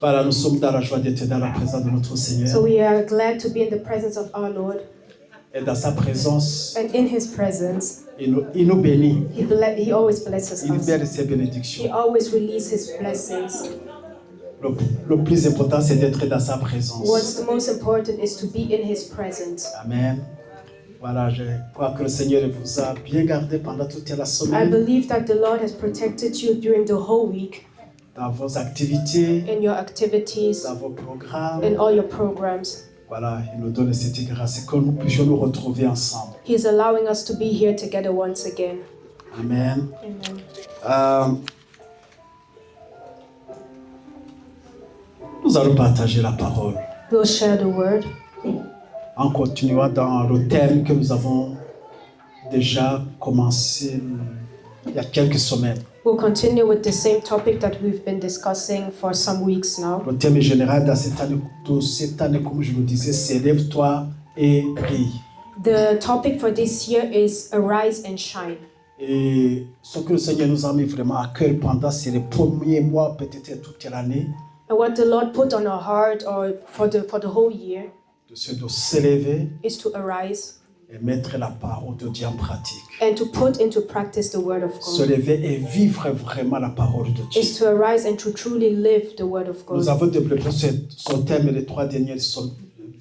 Voilà, nous sommes dans la joie d'être dans la présence de notre Seigneur. So we are glad to be in the presence of our Lord. Et dans sa présence, And in His presence, il nous bénit. He always blesses Il us. libère ses He bénédictions. always releases His blessings. Le plus important, c'est d'être dans sa présence. What's the most important is to be in His presence. Amen. Voilà, je crois que le Seigneur vous a bien gardé pendant toute la I semaine, believe that the Lord has protected you during the whole week dans vos activités, in your activities, dans vos programmes. in all your programs. Voilà, il nous donne cette grâce et que nous puissions nous retrouver ensemble. He is allowing us to be here together once again. Amen. Amen. Nous allons partager la parole We'll share the word en continuant dans le thème que nous avons déjà commencé il y a quelques semaines. We'll continue with the same topic that we've been discussing for some weeks now. Le thème général de cette année, comme je le disais, c'est lève-toi et brille. The topic for this year is Arise and Shine. Et ce que le Seigneur nous a mis vraiment à cœur pendant ces premiers mois, peut-être toute l'année, And what the Lord put on our heart or for the whole year c'est de s'élever is to arise et mettre la parole de Dieu en pratique. and to put into practice the word of Se God. lever et vivre vraiment la parole de Dieu. Is to arise and to truly live the word of Nous God. avons développé ce thème les 3 derniers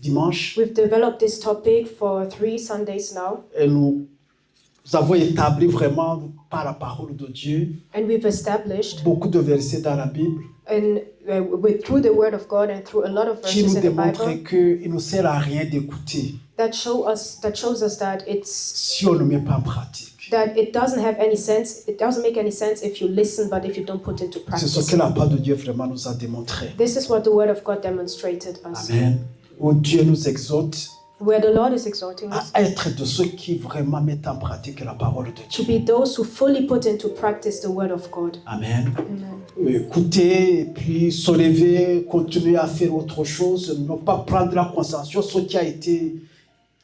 dimanches We've developed this topic for 3 Sundays now, et nous avons établi vraiment par la parole de Dieu and we've established beaucoup de versets dans la Bible through the word of God and through a lot of qui verses nous in the démontrent Bible qu'il ne sert à rien d'écouter that shows us that si on ne met pas en pratique. it doesn't have any sense. It doesn't make any sense if you listen, but if you don't put into C'est ce practice. que la parole de Dieu vraiment nous a démontré. This is what the word of God demonstrated us. Amen. Où Dieu nous exhorte Where the Lord is exhorting us à être de ceux qui vraiment mettent en pratique la parole de to Dieu. be those who fully put into practice the word of God. Amen. Amen. Écouter et puis se lever, continuer à faire autre chose, ne pas prendre la conscience de ce qui a été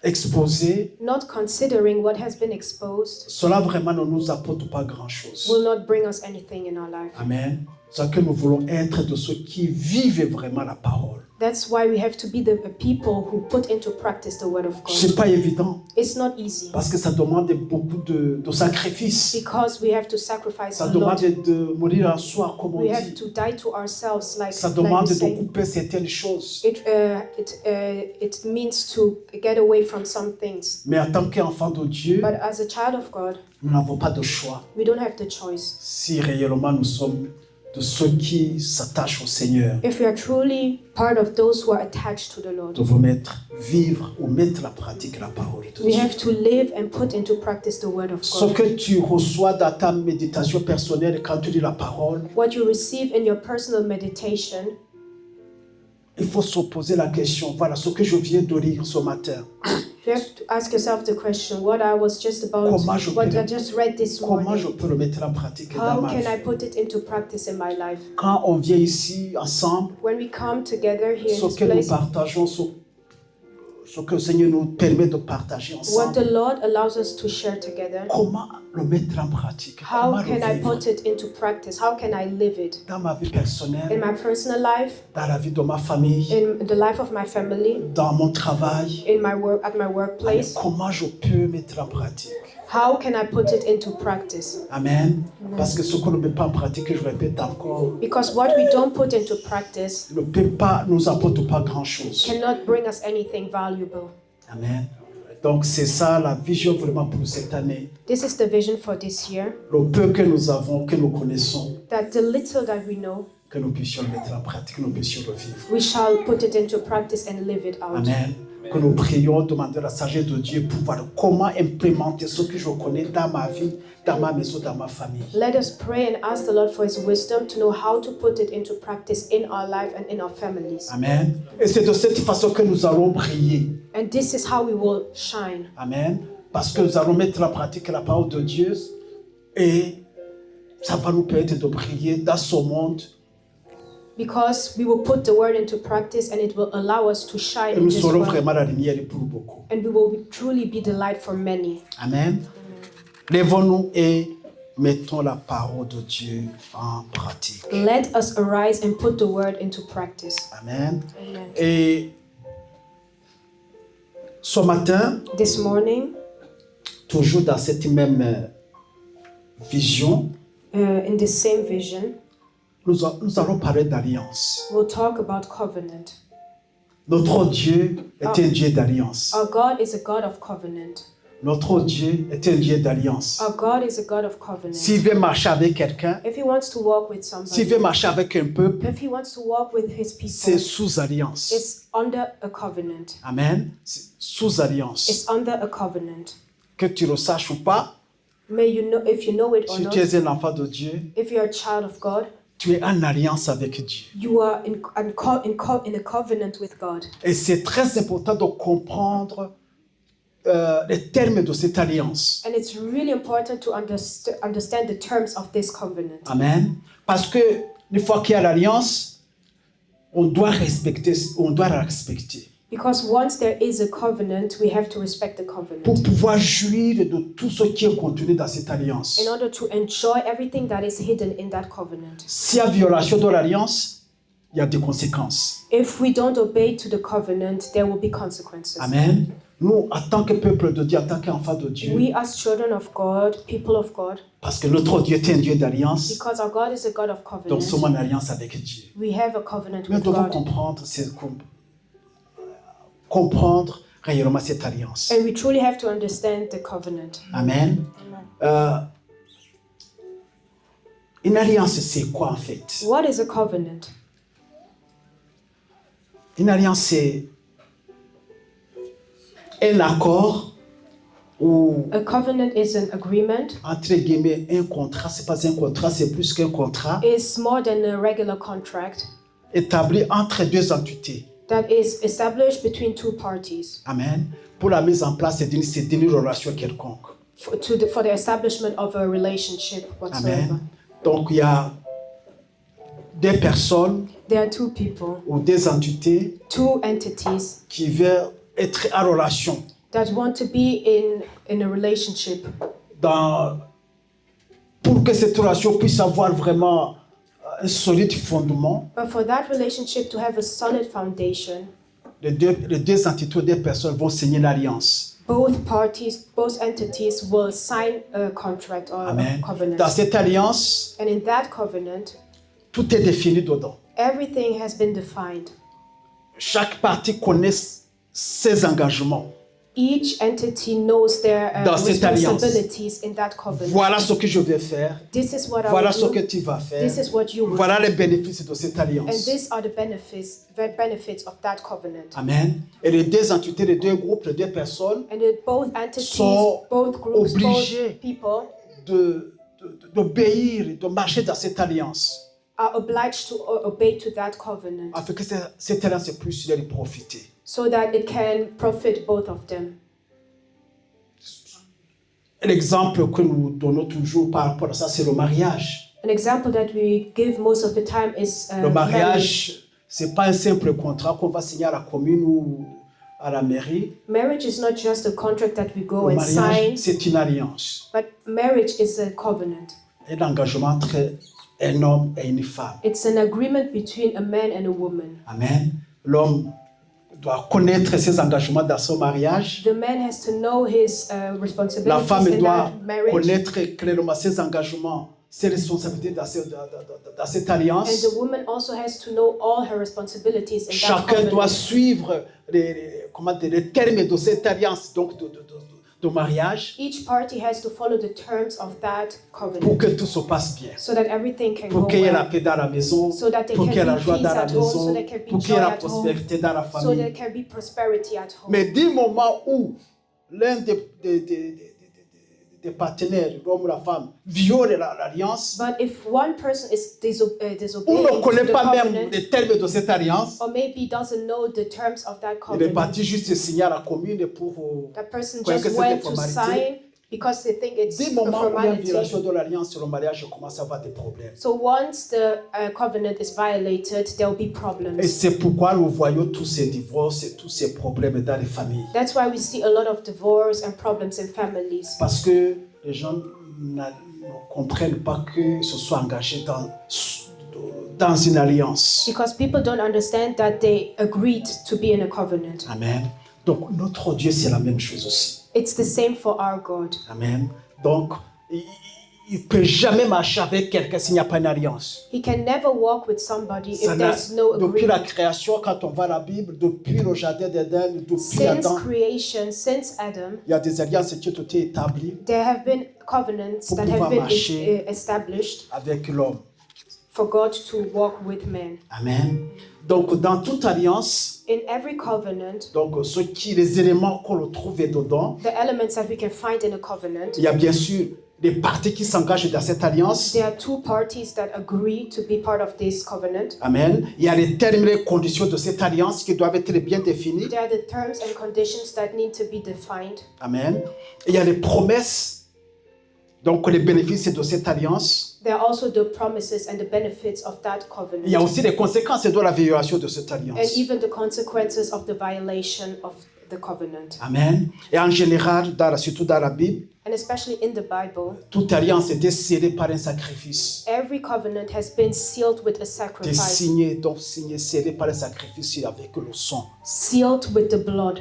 exposé. Not considering what has been exposed Cela vraiment ne nous apporte pas grand-chose. will not bring us anything in our life. Amen. C'est que nous voulons être de ceux qui vivent vraiment la parole. That's why we have to be the people who put into practice the word of C'est God. pas évident It's not easy parce que ça demande beaucoup de sacrifices. because we have to sacrifice Ça a demande lot. de mourir en soi, comme on We have dit. to die to ourselves, like Ça we demande de say. couper certaines choses. It means to get away from some things. Mais en tant qu'enfant de Dieu, But as a child of God, nous n'avons pas de choix. we don't have the choice. Si réellement nous sommes de ceux qui s'attachent au Seigneur, If we are truly part of those who are attached to the Lord, nous devons vivre ou mettre en pratique la parole de we Dieu. have to live and put into practice the word of Ce God. que tu reçois dans ta méditation personnelle quand tu lis la parole, What you receive in your personal meditation, il faut se poser la question. Voilà ce que je viens de lire ce matin. you have to ask yourself the question, what I was just about, what I just read this Comment je morning, peux le mettre en pratique dans how ma can I vie? put it into practice in my life? Quand on vient ici ensemble, When we come together here in ce this que nous place, partageons, ce que le Seigneur nous permet de partager what ensemble, the Lord allows us to share together, comment le mettre en pratique? how Comment can le I vivre put it into practice? How can I live it? dans ma vie In personnelle, my personal life, dans la vie de ma famille, in the life of my family, dans mon travail? in my work, at my workplace, Comment je peux mettre en pratique? how can I put it into practice? Amen. Parce que ce qu'on ne met pas en pratique, je répète encore, Because what we don't put into practice ne peut pas, nous apporte pas grand-chose. cannot bring us anything valuable. Amen. Donc c'est ça la vision vraiment pour cette année. This is the vision for this year, Le peu que nous avons, que nous connaissons, that the little that we know, que nous puissions le mettre en pratique, que nous puissions le vivre. we shall put it into practice and live it out. Amen. Que nous prions, demander la sagesse de Dieu pour voir comment implémenter ce que je connais dans ma vie, dans ma maison, dans ma famille. Let us pray and ask the Lord for His wisdom to know how to put it into practice in our life and in our families. Amen. Et c'est de cette façon que nous allons briller. And this is how we will shine. Amen. Parce que nous allons mettre en pratique la parole de Dieu et ça va nous permettre de briller dans ce monde. Because we will put the word into practice and it will allow us to shine Et in nous this serons world. vraiment la lumière pour beaucoup. And we will truly be the light for many. Amen. Lèvons-nous et mettons la parole de Dieu en pratique. Let us arise and put the word into practice. Amen. Amen. Et ce matin, This morning, toujours dans cette même vision, in the same vision, nous allons parler d'alliance. we'll talk about covenant. Notre Dieu est un Dieu d'alliance. Our God is a God of covenant. Notre Dieu est un Dieu d'alliance. Our God is a God of covenant. S'il veut marcher avec quelqu'un, If he wants to walk with s'il somebody, veut marcher avec un peuple, if he wants to walk with his c'est people, sous alliance. it's under a covenant. Amen. C'est sous alliance. It's under a covenant. Que tu le saches ou pas, May you know, if you know it or si not, tu es un enfant de Dieu, if you're a child of God, tu es en alliance avec Dieu. you are in a covenant with God. Et c'est très important de comprendre les termes de cette alliance. And it's really important to understand the terms of this covenant. Amen. Parce que une fois qu'il y a l'alliance, on doit la respecter. Because once there is a covenant, we have to respect the Pour covenant. pouvoir jouir de tout ce qui est contenu dans cette alliance. In order to enjoy everything that is hidden in that covenant. S'il y a violation de l'alliance, il y a des conséquences. If we don't obey to the covenant, there will be consequences. Amen. Nous, en tant que peuple de Dieu, en tant qu'enfants de Dieu, We as children of God, people of God, parce que notre Dieu est un Dieu d'alliance, because our God is a God of donc nous sommes covenant, en alliance avec Dieu. we have a covenant Nous with devons God. comprendre réellement cette alliance. And we truly have to understand the covenant. Amen. Une alliance, c'est quoi en fait? What is a covenant? Une alliance, c'est un accord ou, A covenant is an agreement. entre guillemets, un contrat. C'est pas un contrat, c'est plus qu'un contrat It's more than a regular contract établi entre deux entités. that is established between two parties Amen. Pour la mise en place d'une relation quelconque. for the establishment of a relationship whatsoever. Amen. Donc, il y a des personnes There are two people, ou des entités two entities qui veulent être en relation that want to be in a relationship. Pour que cette relation puisse avoir vraiment un solide fondement, But for that relationship to have a solid foundation, les deux entités, des personnes vont signer l'alliance. both parties, both entities will sign a contract or Amen. a covenant. Dans cette alliance, And in that covenant, tout est défini dedans. everything has been defined. Chaque partie connaît ses engagements. Each entity knows their Dans cette alliance. responsibilities in that covenant. Voilà ce que je vais faire. This is what I Voilà will ce do. que tu vas faire. This is what you will Voilà do. les bénéfices de cette And alliance. these are the benefits of that covenant. Amen. Et les deux entités, les deux groupes, les deux personnes And that both entities, sont both groups, obligés both people d'obéir, de marcher dans cette alliance. are obliged to obey to that covenant Afin que cette alliance puisse leur profiter. so that it can profit both of them. L'exemple que nous donnons toujours par rapport à ça, c'est le mariage. An example that we give most of the time is Le marriage. mariage, c'est pas un simple contrat qu'on va signer à la commune ou à la mairie. Marriage is not just a contract that we go Le and sign, mariage, c'est une alliance. but marriage is a covenant. Un engagement entre un homme et une femme. It's an agreement between a man and a woman. Amen. L'homme doit connaître ses engagements dans son mariage. The man has to know his La responsibilities femme in doit that marriage, connaître clairement ses engagements, ses responsabilités dans cette and alliance. the woman also has to know all her responsibilities in that Chacun doit covenant. suivre les termes de cette alliance, donc de mariage, Each party has to follow the terms of that pour covenant que tout se passe bien. so that everything can Pour go qu'il y ait la well, paix dans la maison, so that there pour can qu'il y ait la be joie peace dans la at home, so maison, there can be pour qu'il y ait joy la at home, prospérité dans la so famille. there can be prosperity at home. Mais du moment où l'un des partenaires, l'homme ou la femme, viole l'alliance, But if one person is ou disobeying ne to connaît the pas même covenant, les termes de cette alliance, or maybe doesn't know the terms of that il est covenant, parti juste signer à la commune pour... that person Croyez que just c'est went des to formalités. sign because they think it's Dès le a moment où il y a une formality. violation de l'alliance, le mariage commence à avoir des problèmes. So once the covenant is violated, there will be Et problems. c'est pourquoi nous voyons tous ces divorces et tous ces problèmes dans les familles. That's why we see a lot of divorce and problems in families. Parce que les gens ne comprennent pas qu'ils se soient engagés dans une alliance. Because people don't understand that they agreed to be in a covenant. Amen. Donc, notre Dieu, c'est la même chose aussi. It's the same for our God. Amen. Donc, il ne peut jamais marcher avec quelqu'un s'il n'y a pas une alliance. He can never walk with somebody if Ça n'a- there's no depuis la agreement. création, quand on va à la Bible, depuis le jardin d'Éden, depuis Since Adam, creation, since Adam, il y a des alliances qui ont été établies there have been covenants Pour that pouvoir have been marcher. established avec l'homme. for God to walk with men. Amen. Donc, dans toute alliance, In every covenant, donc, les éléments qu'on retrouve dedans, the elements that we can find in a covenant, il y a bien sûr les parties qui s'engagent dans cette alliance. there are two parties that agree to be part of this covenant. Amen. Il y a les termes et les conditions de cette alliance qui doivent être bien définis. There are the terms and conditions that need to be defined. Amen. Et il y a les promesses, donc les bénéfices de cette alliance. There are also the promises and the benefits of that Il y a covenant, aussi les conséquences de la violation de cette and alliance. even the consequences of the violation of the covenant. Amen. Et en général, surtout dans la Bible, And especially in the Bible, toute alliance était scellée par un sacrifice. every covenant has been sealed with a Était sacrifice, signé, scellé par un sacrifice avec le sang. sealed with the blood.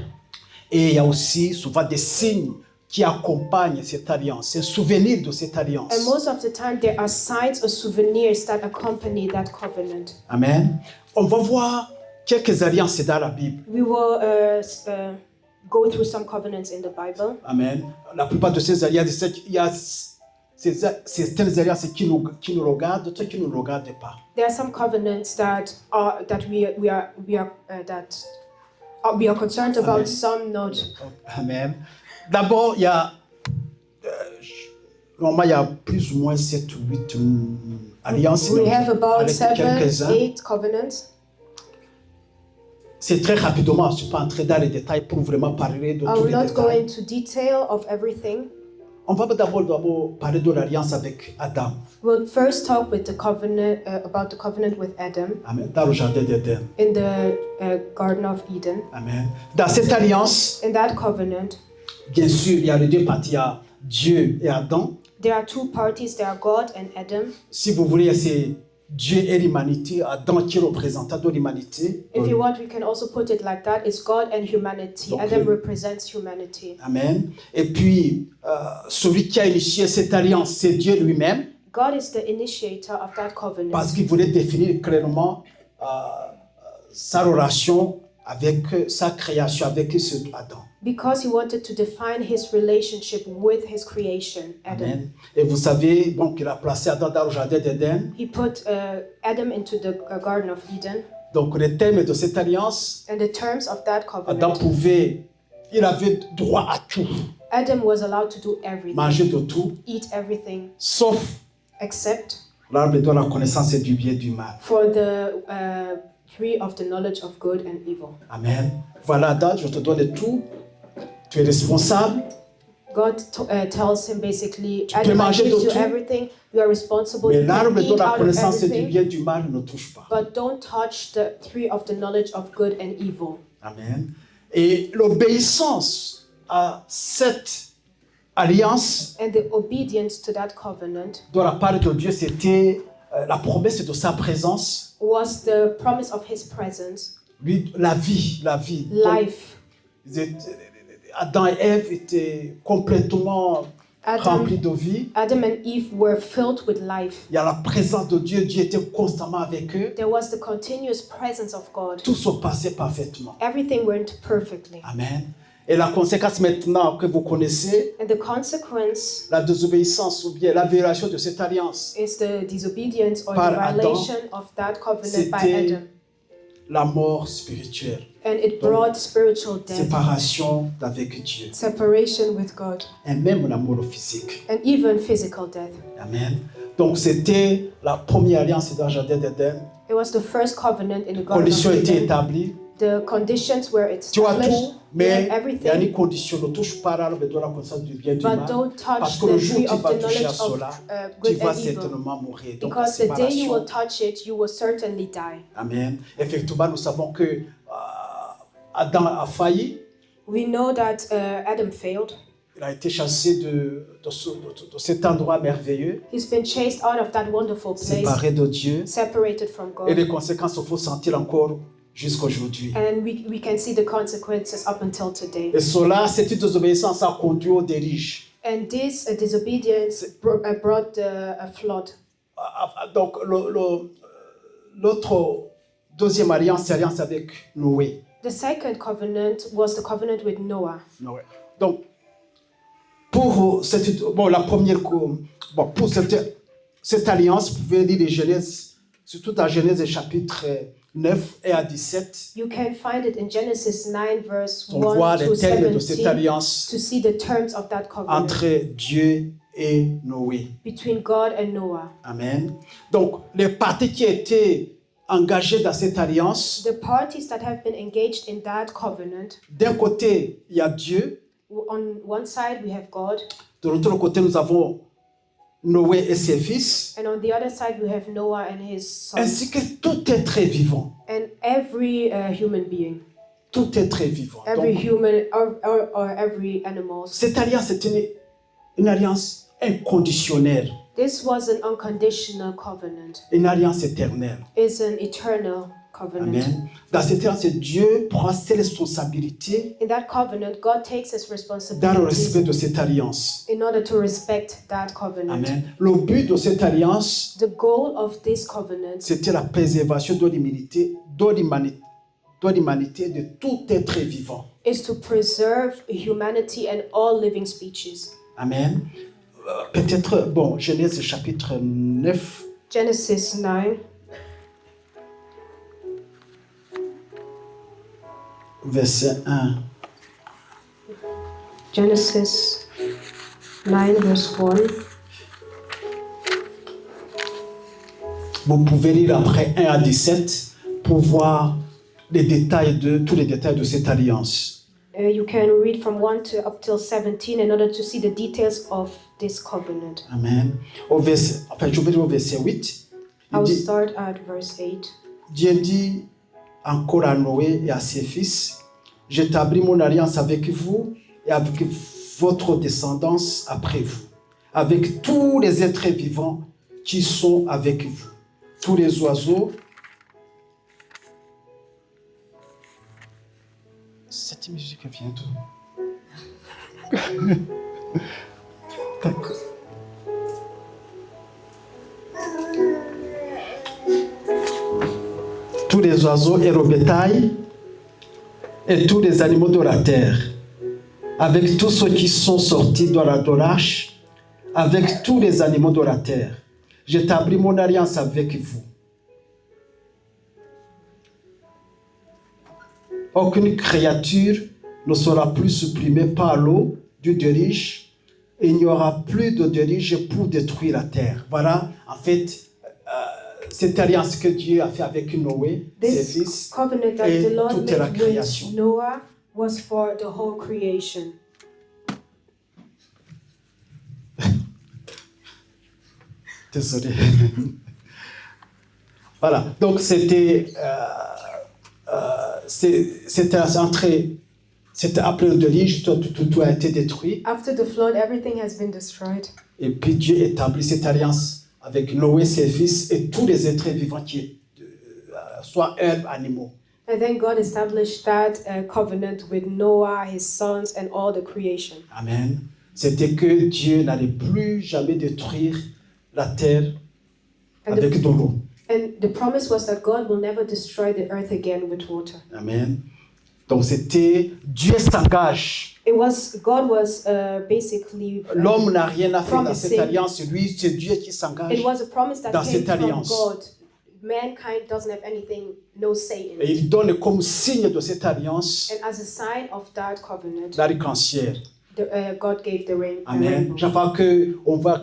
Et il y a aussi souvent des signes qui accompagnent cette alliance, un souvenir de cette alliance. And most of the time, there are signs or souvenirs that accompany that covenant. Amen. On va voir quelques alliances dans la Bible. We will go through some covenants in the Bible. Amen. La plupart de ces alliances, il y a certaines alliances qui nous regardent, d'autres qui ne nous regardent pas. There are some covenants that we are concerned about, Amen. some not. Amen. D'abord, il y a normalement, il y a plus ou moins 7 ou 8 alliances. We mais have about avec 7, quelques-uns. 8 covenants. C'est très rapidement, je ne suis pas entré dans les détails pour vraiment parler de I tous will les not go détails. into detail of everything. On va d'abord parler de l'alliance avec Adam. We'll first talk with the covenant about the covenant with Adam Amen. Dans le jardin d'Éden. in the Garden of Eden. Amen. Dans cette alliance, In that covenant, bien sûr, il y a les deux parties, il y a Dieu et Adam. there are two parties. There are God and Adam. Si vous voulez, c'est Dieu et l'humanité, Adam qui est représentant de l'humanité. If you want, we can also put it like that. It's God and humanity. Donc, Adam represents humanity. Amen. Et puis, celui qui a initié cette alliance, c'est Dieu lui-même, God is the initiator of that covenant parce qu'il voulait définir clairement sa relation avec sa création, avec ce Adam. because he wanted to define his relationship with his creation, Adam. Amen. Et vous savez, donc, il a placé Adam dans le jardin d'Éden. He put Adam into the Garden of Eden, Donc, les termes de cette alliance, and the terms of that Adam covenant, il avait droit à tout, Adam was allowed to do everything, manger de tout, eat everything, sauf except l'arbre de la connaissance et du bien et du mal. for the tree of the knowledge of good and evil. Amen. Voilà, Adam, je te donne tout. Tu es responsable. God tells him basically, peux Adam, I manger give de you tout, everything. You are responsible. Mais You can l'arbre de eat la out of connaissance et du everything, bien et du mal ne touche pas. but don't touch the tree of the knowledge of good and evil. Amen. Et l'obéissance à cette alliance And the obedience to that covenant de la part de Dieu, c'était la promesse de sa présence. was the promise of his presence, Lui, la vie. life. Adam et Ève étaient complètement remplis Adam, de vie. Adam and Eve were filled with life. Il y a la présence de Dieu. Dieu était constamment avec eux. There was the continuous presence of God. Tout se passait parfaitement. Everything went perfectly. Amen. Et la conséquence maintenant que vous connaissez, And the consequence la désobéissance ou bien la violation de cette alliance, is the disobedience or Par the Adam, violation of that covenant by c'était Adam. la mort spirituelle, And it brought spiritual death, séparation d'avec Dieu, separation with God, et même la mort physique. and even physical death. Amen. Donc c'était la première alliance dans le jardin d'Éden. It was the first covenant in the Les Garden conditions of étaient Eden. établies. The conditions were Tu as established. tout, You mais have il y a everything, une condition. Ne touche pas à l'arbre de la connaissance du bien et du but mal. don't Parce touch que le the jour où tree tu of vas the toucher à knowledge of cela, tu good vas and evil. certainement mourir. Donc la Because the day you will séparation. touch it, you will certainly die. Amen. Effectivement, nous savons que Adam a failli. We know that Adam failed. Il a été chassé de cet endroit merveilleux, He's been chased out of that wonderful place, séparé de Dieu. separated from Et God. les conséquences, il faut sentir encore jusqu'à aujourd'hui. And we can see the consequences up until today. Et cela, cette désobéissance a conduit au déluge. And this disobedience brought a flood. Donc, l'autre deuxième alliance, c'est l'alliance avec Noé. The second covenant was the covenant with Noah. Noé. Donc, pour la première, pour cette alliance, vous pouvez lire les Genèse, surtout dans Genèse chapitre 9 et à 17. You can find it in Genesis 9 verse On voit 1 les to termes de cette 17 alliance to see the terms of that covenant entre Dieu et Noé. between God and Noah. Amen. Donc, les parties qui étaient engagées dans cette alliance, The parties that have been engaged in that covenant, d'un côté, il y a Dieu. on one side we have God, De l'autre côté, nous avons Noé et ses fils, and on the other side we have Noah and his sons, ainsi que tout être vivant. and every human being, Tout être vivant. every Donc, human or every animal. cette alliance est une alliance inconditionnelle, This was an unconditional covenant. une alliance éternelle. It's an eternal covenant. Amen. Dans cette alliance, Dieu prend ses responsabilités In that covenant, God takes his dans le responsibilities respect de cette alliance. in order to respect that covenant. Amen. Le but de cette alliance, The goal of this covenant c'était la préservation de l'humanité, de tout être vivant. is to preserve humanity and all living species. Amen. Peut-être, Genèse chapitre 9, Genesis 9, verset 1. Genesis 9 verse 1. Vous pouvez lire après 1 à 17 pour voir tous les détails de cette alliance. You can read from 1 to up till 17 in order to see the details of this covenant. Amen. Je vais lire au verset 8. Il I'll dit, start at verse 8. Dieu dit encore à Noé et à ses fils, j'établis mon alliance avec vous et avec votre descendance après vous, avec tous les êtres vivants qui sont avec vous, tous les oiseaux. Cette musique vient d'où? D'accord. Tous les oiseaux et le bétail et tous les animaux de la terre, avec tous ceux qui sont sortis de l'arche, avec tous les animaux de la terre. J'établis mon alliance avec vous. Aucune créature ne sera plus supprimée par l'eau du déluge, et il n'y aura plus de déluge pour détruire la terre. Voilà, en fait, cette alliance que Dieu a fait avec Noé, ses This fils, covenant that et the Lord toute la made création. with Noah was for the whole creation. Désolé. Voilà, donc c'était après le déluge, tout a été détruit. After the flood, everything has been destroyed. Et puis Dieu établit cette alliance avec Noé, ses fils et tous les êtres vivants qui soit herbes, animaux. And then God established that covenant with Noah, his sons, and all the creation. Amen. C'était que Dieu n'allait plus jamais détruire la terre avec de l'eau. And the promise was that God will never destroy the earth again with water. Amen. Donc c'était Dieu s'engage. God was basically. L'homme n'a rien à faire dans promising. cette alliance. Lui, c'est Dieu qui s'engage. It was a promise that dans came cette from alliance. God. Mankind doesn't have anything, no say in Et it. il donne comme signe de cette alliance And as a sign of that covenant, l'arc-en-ciel. God gave the rain. Amen. Chaque fois qu'on voit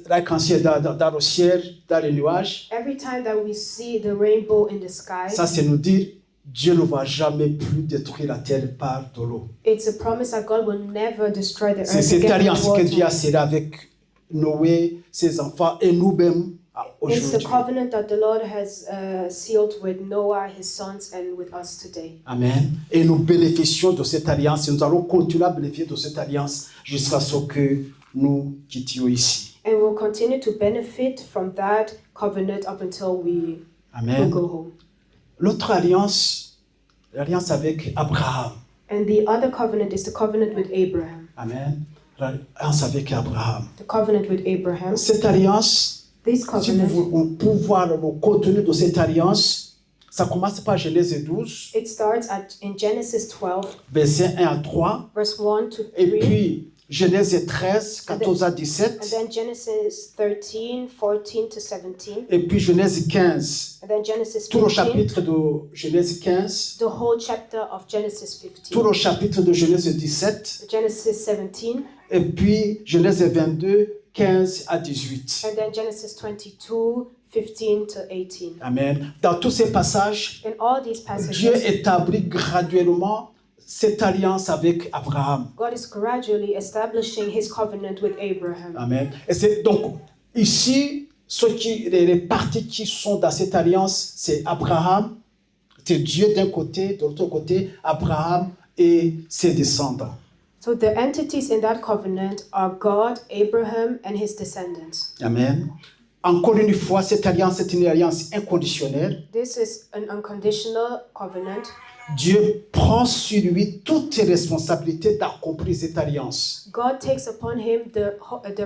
l'arc-en-ciel dans le ciel, dans les nuages, Every time that we see the rainbow in the sky, ça c'est nous dire Dieu ne va jamais plus détruire la terre par de l'eau. it's a promise that God will never destroy the C'est earth cette again with alliance que Dieu a water. scellée avec Noé, ses enfants et nous-mêmes It's the aujourd'hui. covenant that the Lord has sealed with Noah, his sons, and with us today. Amen. Et nous bénéficions de cette alliance et nous allons continuer à bénéficier de cette alliance jusqu'à ce que nous quittions ici. And we'll continue to benefit from that covenant up until we will Amen. go home. L'autre alliance, l'alliance avec Abraham. And the other covenant is the covenant with Abraham. Amen. L'alliance avec Abraham. The covenant with Abraham. Cette alliance, This si covenant, vous pouvez voir le contenu de cette alliance, ça commence par Genèse 12, it starts in Genesis 12, versets 1 à 3, verse 1 to 3. et puis Genèse 13, 14 à And 17, then Genesis 13, 14 to 17. et puis Genèse 15, And then Genesis tout le 15, chapitre de Genèse 15, the whole chapter of Genesis 15. tout le chapitre de Genèse 17, Genesis 17, et puis Genèse 22, 15 à 18. and then Genesis 22, 15 to 18. Amen. Dans tous ces passages, In all these Dieu passages, établit graduellement cette alliance avec Abraham. God is gradually establishing his covenant with Abraham. Amen. Et c'est donc ici, les parties qui sont dans cette alliance, c'est Abraham, c'est Dieu d'un côté, de l'autre côté, Abraham et ses descendants. So the entities in that covenant are God, Abraham, and his descendants. Amen. Encore une fois, cette alliance est une alliance inconditionnelle. This is an unconditional covenant. Dieu prend sur lui toutes les responsabilités d'accomplir cette alliance. God takes upon him the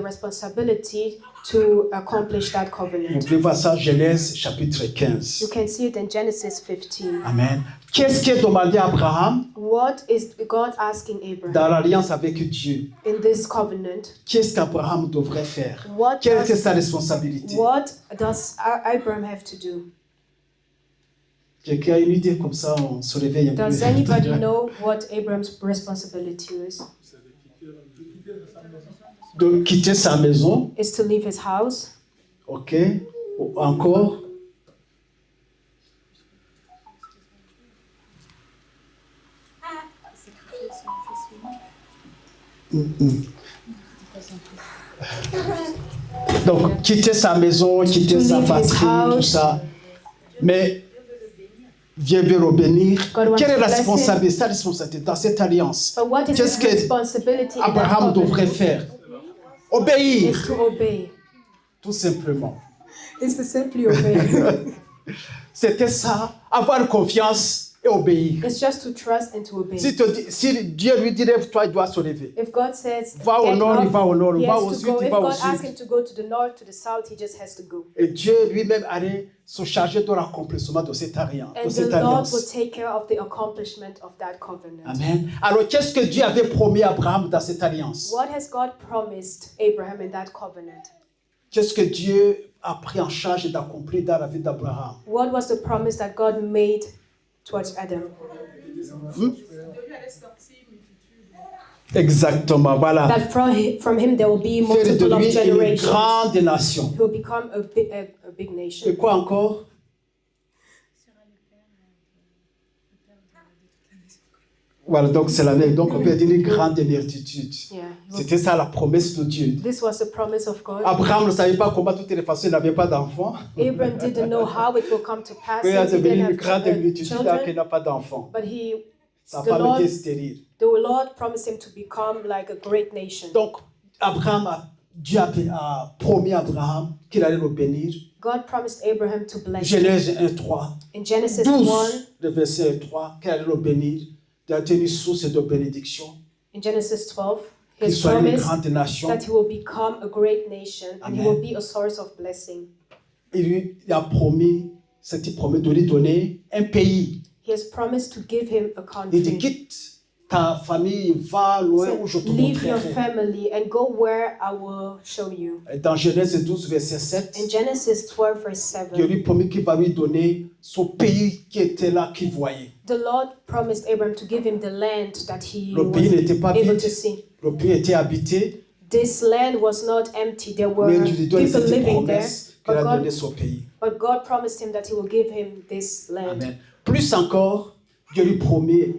responsibility to accomplish that Vous covenant. pouvez voir ça, Genèse chapitre 15. You can see it in Genesis 15. Amen. Qu'est-ce qui est demandé à Abraham What is God asking Abraham dans l'alliance avec Dieu? in this covenant? Qu'est-ce qu'Abraham devrait faire? What Quelle était does, sa responsabilité? what does Abraham have to do? Quelqu'un a une idée comme ça, on se réveille un peu. Does anybody know what Abraham's responsibility is? De quitter sa maison, Is to leave his house. ok? Encore, donc quitter sa maison, quitter To sa leave his patrie, tout house. ça. Mais Dieu veut l'obéir. God wants Quelle est to la bless responsabilité, sa responsabilité dans cette alliance? But what is Qu'est-ce his que responsibility in that Abraham covenant? devrait faire? Obéir, Is to obey. tout simplement. Is to simply obey. C'était ça, avoir confiance et obéir. It's just to trust and to obey. Si Dieu lui dit lève-toi, il doit se lever. If God says Va au get nord, il up, va au nord. he Va has au to sud, go. il If va au God asks sud. him to go to the north, to the south, he just has to go. Et Dieu lui-même allait se charger de l'accomplissement de cette alliance. And the Lord will take care of the accomplishment of that covenant. Amen. Alors, qu'est-ce que Dieu avait promis à Abraham dans cette alliance? What has God promised Abraham in that covenant? Qu'est-ce que Dieu a pris en charge d'accomplir dans la vie d'Abraham? What was the promise that God made towards Adam? Exactement, voilà. That from him there will be Faire de multiple of lui une generations. grande nation. He will become a big nation. Et quoi encore? Voilà, donc c'est la même. Donc on peut dire une grande multitude. Yeah. C'était ça la promesse de Dieu. This was the promise of God. Abraham ne savait pas comment, de toutes les façons, il n'avait pas d'enfant. Abraham didn't know how it will come to pass Il a since he devenu didn't une grande have multitude alors children, qu'il n'a pas d'enfant. but Sa The femme Lord- était stérile. the Lord promised him to become like a great nation. Donc, Dieu a promis à Abraham qu'il allait le bénir. God promised Abraham to bless him. Genèse 1:3. In Genesis 12, 1, le verset 3, qu'il allait le bénir. Il a tenu source de bénédiction. in Genesis 12, Qu'il his soit une promise grande nation. that he will become a great nation and he Amen. will be a source of blessing. Il a promis, cette promesse de lui donner un pays. He has promised to give him a Il dit country. quitte ta famille, va loin où je te Leave your montrerai. family and go where I will show you. Dans Genèse 12, verset 7, In Genesis 12, verse Dieu 7, lui promet qu'il va lui donner ce pays qui était là, qu'il voyait. the Lord promised Abraham to give him the land that he Le pays was n'était pas able vide, to see. le pays était habité, This land was not empty. There were mais Dieu lui donne people cette living there, promesse qu'il a donné but ce pays. God promised him that he will give him this land. Amen. Plus encore, Dieu lui promet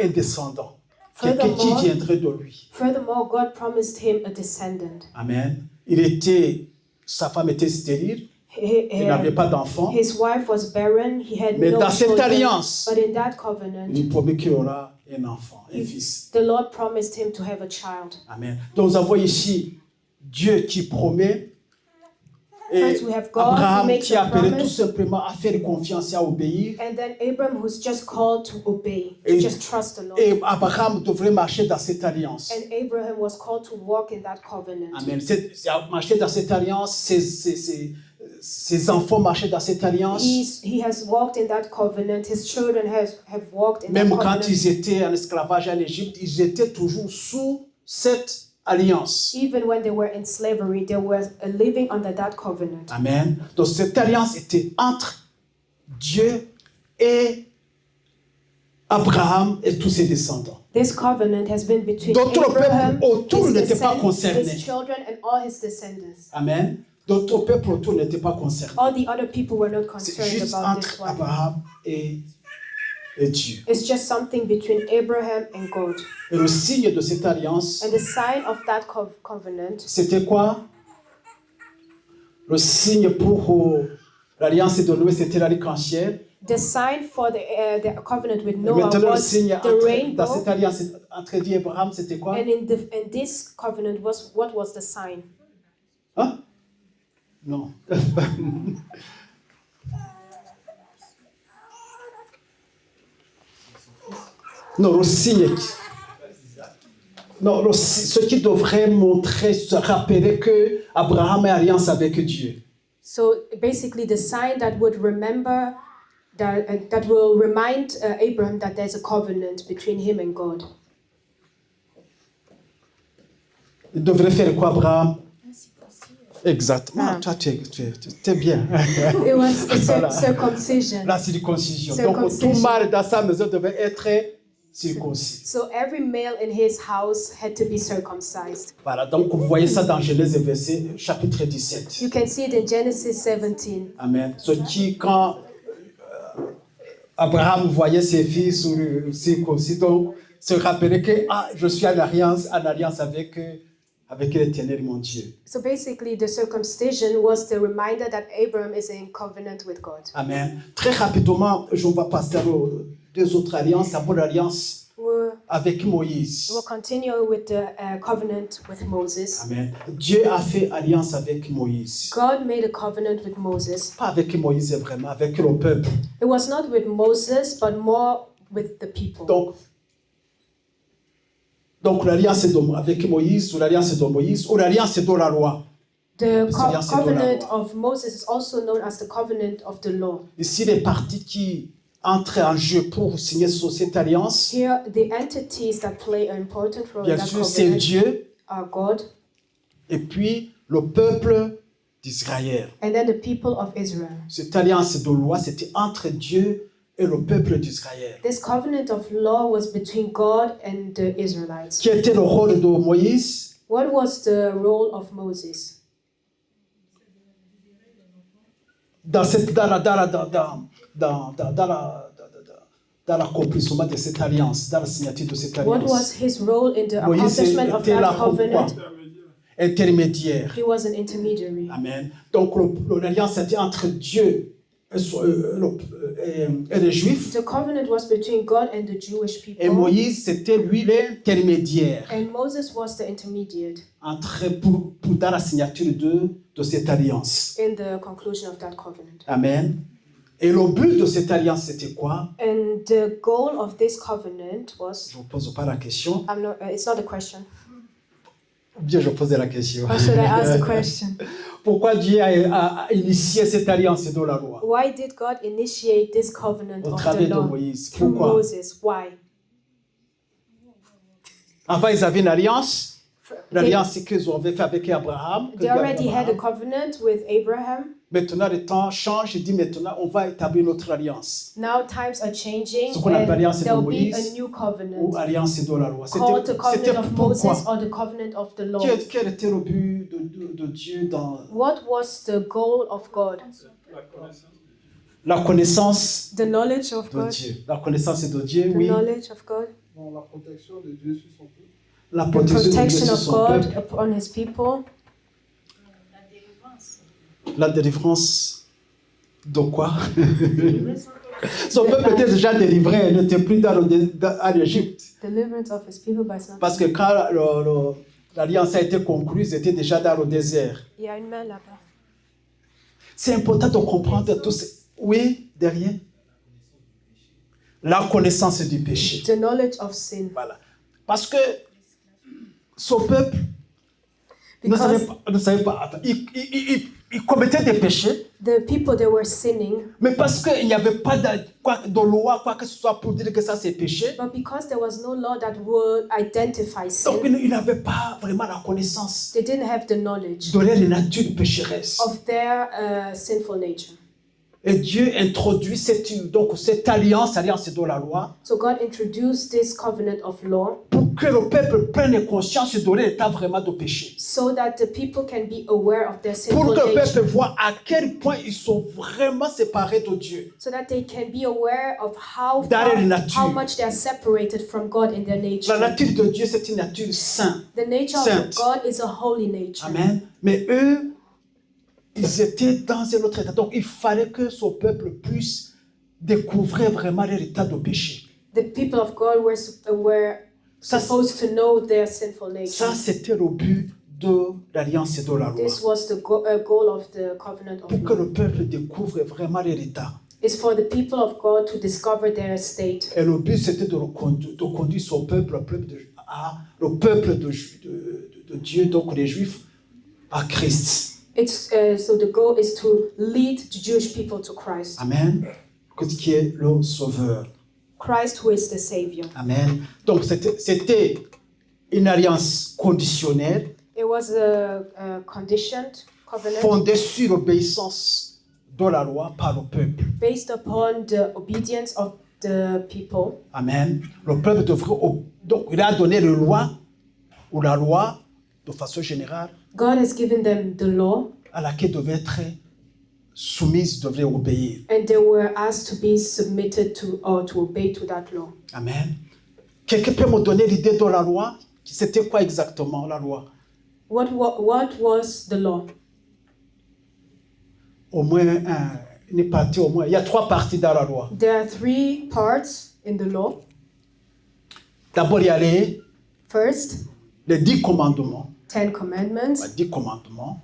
un descendant, quelqu'un qui Furthermore, viendrait de lui. Furthermore, God promised him a descendant. Amen. Il était sa femme était stérile, He- il n'avait pas d'enfant. His wife was barren. He had Mais no dans cette children. alliance, But in that covenant, il promet qu'il y aura un enfant, un fils. the Lord promised him to have a child. Amen. Donc nous avons ici Dieu qui promet et First, we have God who Abraham makes qui est a appelé tout promise. simplement à faire confiance et à obéir. And then Abram, who's just called to obey, to Et- just trust the Lord. Et Abraham devrait marcher dans cette alliance. And Abraham was called to walk in that covenant. Amen. C'est marcher dans cette alliance, ses enfants marchaient dans cette alliance. He has walked in that covenant. His children have walked in Même that quand covenant. ils étaient en esclavage en Égypte, ils étaient toujours sous cette alliance. Even when they were in slavery, they were living under that covenant. Amen. Donc cette alliance était entre Dieu et Abraham et tous ses descendants. This covenant has been between D'autres Abraham, peuples autour his, n'étaient pas descend- concernés. his children, and all his descendants. Amen. D'autres peuples autour n'étaient pas concernés. All the other people were not C'est concerned juste about this entre one. Abraham et Dieu. It's just something between Abraham and God. Et le signe de cette alliance, And the sign of that covenant, c'était quoi? Le signe pour l'alliance de Noé, c'était l'arc-en-ciel. the sign for the covenant with Et Noah maintenant, le was signe the dans rainbow. cette alliance entre Dieu et Abraham, c'était quoi? And in this covenant what was the sign? Hein? Non. Non, le signe. Non, ce qui devrait montrer, se rappeler que Abraham est alliance avec Dieu. So basically, the sign that would remember that will remind Abraham that there's a covenant between him and God. Il devrait faire quoi, Abraham? Exactement. Ah. Toi, tu es bien. It was a Voilà. circumcision. La circoncision. Donc, Circoncision. tout mâle dans sa maison devait être circoncis. So every male in his house had to be circumcised. Voilà. Donc, vous voyez ça dans Genèse verset chapitre 17. You can see it in Genesis 17. Amen. Ce qui, quand Abraham voyait ses fils sur le circoncis, donc, se rappelait que je suis en alliance avec l'Éternel, mon Dieu. So basically, the circumcision was the reminder that Abraham is in covenant with God. Amen. Très rapidement, je vais passer aux deux autres alliances. D'abord, l'alliance avec Moïse. We'll continue with the covenant with Moses. Amen. Dieu a fait alliance avec Moïse. God made a covenant with Moses. Pas avec Moïse vraiment, avec le peuple. It was not with Moses, but more with the people. Donc l'alliance avec Moïse, ou l'alliance de Moïse, ou l'alliance de la loi. The C'est-à-dire, c'est covenant de la of Moses is also known as the covenant of the law. Ici, les parties qui entrent en jeu pour signer sur cette alliance, Here, the entities that play an important role in bien that sûr, c'est covenant Dieu are God et puis le peuple d'Israël. and then the people of Israel. Cette alliance de loi, c'était entre Dieu et le peuple d'Israël. This covenant of law was between God and the Israelites. Qui était le rôle de Moïse? What was the role of Moses? Dans l'accomplissement de cette alliance, dans la signature de cette What alliance. was his role in the Moïse accomplishment of était là that pour quoi? covenant? Intermédiaire. He was an intermediary. Amen. Donc l'alliance était entre Dieu et les Juifs. The covenant was between God and the Jewish Et people. Moïse, c'était lui l'intermédiaire And Moses was the intermediate pour dans la signature de cette alliance. in the conclusion of that covenant. Amen. Et le but de cette alliance, c'était quoi? And the goal of this covenant was, Je ne vous pose pas la question. it's not a question. Ou bien je posais la question. Or should I ask the question? Pourquoi Dieu a initié cette alliance de la loi? Why did God initiate this covenant Au of the travers de law Moïse. through Pourquoi? Moses? Why? Avant, ils avaient une alliance. L'alliance qu'ils avaient fait avec Abraham. They already had a covenant with Abraham. Maintenant, le temps change. Il dit maintenant, on va établir notre alliance. Now times are changing Ce qu'on appelle and alliance de there will be Moïse a new Ou covenant alliance de la loi. called the C'était covenant of pourquoi? Moses or the covenant of the law. Quel était le but de Dieu dans What was the goal of God? la connaissance The knowledge of de God. Dieu? La connaissance de Dieu, The oui. knowledge of God. Dans la protection de Dieu sur son peuple. La The protection de Dieu protection sur of son God peuple. upon his people. La délivrance de quoi? Son peuple était déjà délivré, il n'était plus en Égypte. Deliverance of his people by some. Parce que quand l'alliance a été conclue, ils étaient déjà dans le désert. Il y a une main là-bas. C'est important de comprendre tout ça. Oui, derrière. La connaissance du péché. The knowledge of sin. Voilà. Parce que son peuple ne savait pas. Il commettait des péchés, The people that were sinning, mais parce qu'il n'y avait pas de loi, quoi que ce soit pour dire que ça c'est péché, but because there was no law that would identify donc sin, il n'avait pas vraiment la connaissance they didn't have the knowledge de leur nature pécheresse. of their sinful nature. Et Dieu introduit cette alliance de la loi, So God introduced this covenant of law pour que le peuple prenne conscience de l'état vraiment de péché. so that the people can be aware of their Pour sinful que le nature, peuple voit à quel point ils sont vraiment séparés de Dieu. so that they can be aware of how Dans leur nature. how much they are separated from God in their La nature. nature de Dieu, c'est une nature sainte. The nature Sainte. of God is a holy nature. Amen. Mais eux, ils étaient dans un autre état. Donc, il fallait que son peuple puisse découvrir vraiment leur état de péché. The people of God were Ça, supposed to know their sinful nature. ça, c'était le but de l'alliance et de la loi. This was the goal of the covenant of Pour que law. le peuple découvre vraiment leur état. It's for the people of God to discover their state. Et le but, c'était de conduire son peuple, le peuple de Dieu, donc les Juifs, à Christ. So the goal is to lead the Jewish people to Christ. Amen. Qui est le Sauveur. Christ who is the Savior. Amen. Donc, c'était une alliance conditionnelle, It was a conditioned covenant fondée sur l'obéissance de la loi par le peuple. based upon the obedience of the people. Amen. Le peuple devrait... Donc, il a donné la loi, de façon générale, God has given them the law, à laquelle devait être soumise, devrait obéir. and they were asked to be submitted to or to obey to that law. Amen. Quelqu'un peut me donner l'idée de la loi? C'était quoi exactement la loi? What was the law? Au moins, une partie au moins. Il y a 3 parties dans la loi. There are 3 parts in the law. D'abord, il y a les First, 10 commandements. 10 commandments. 10 commandements.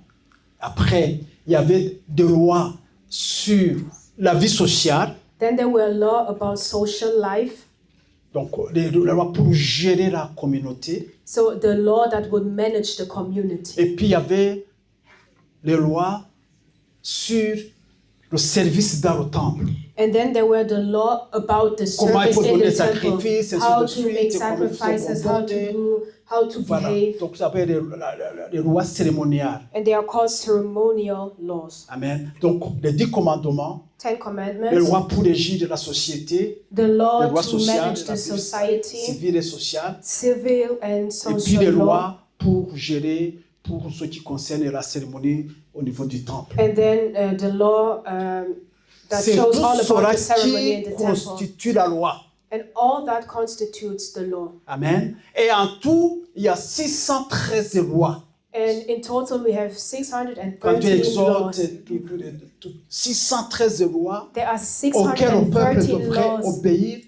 Après, il y avait des lois sur la vie sociale. Then there were laws about social life. Donc, les lois pour gérer la communauté. So the law that would manage the community. Et puis, il y avait les lois sur le service dans le temple. And then there were the law about the Comment il service faut in donner the des temple. sacrifices, ainsi How de to suite, make comment il faut se sacrifices, comporter. how to Voilà. behave. Donc, ça s'appelle les lois cérémoniales. And they are called ceremonial laws. Amen. Donc, les 10 commandements, 10 les commandments. lois pour régir de la société, The law les lois to sociales, manage la the vie society, civile et sociale, civil and et puis social les law. lois pour gérer, pour ce qui concerne la cérémonie au niveau du temple. And then the law that C'est shows tout all about cela the ceremony in qui the temple. constitue la loi. And all that constitutes the law. Amen. Et en tout, il y a 613 lois. And in total, we have Quand tu 613 exhortes, laws. 613 lois There are auxquelles le peuple 613 devrait laws obéir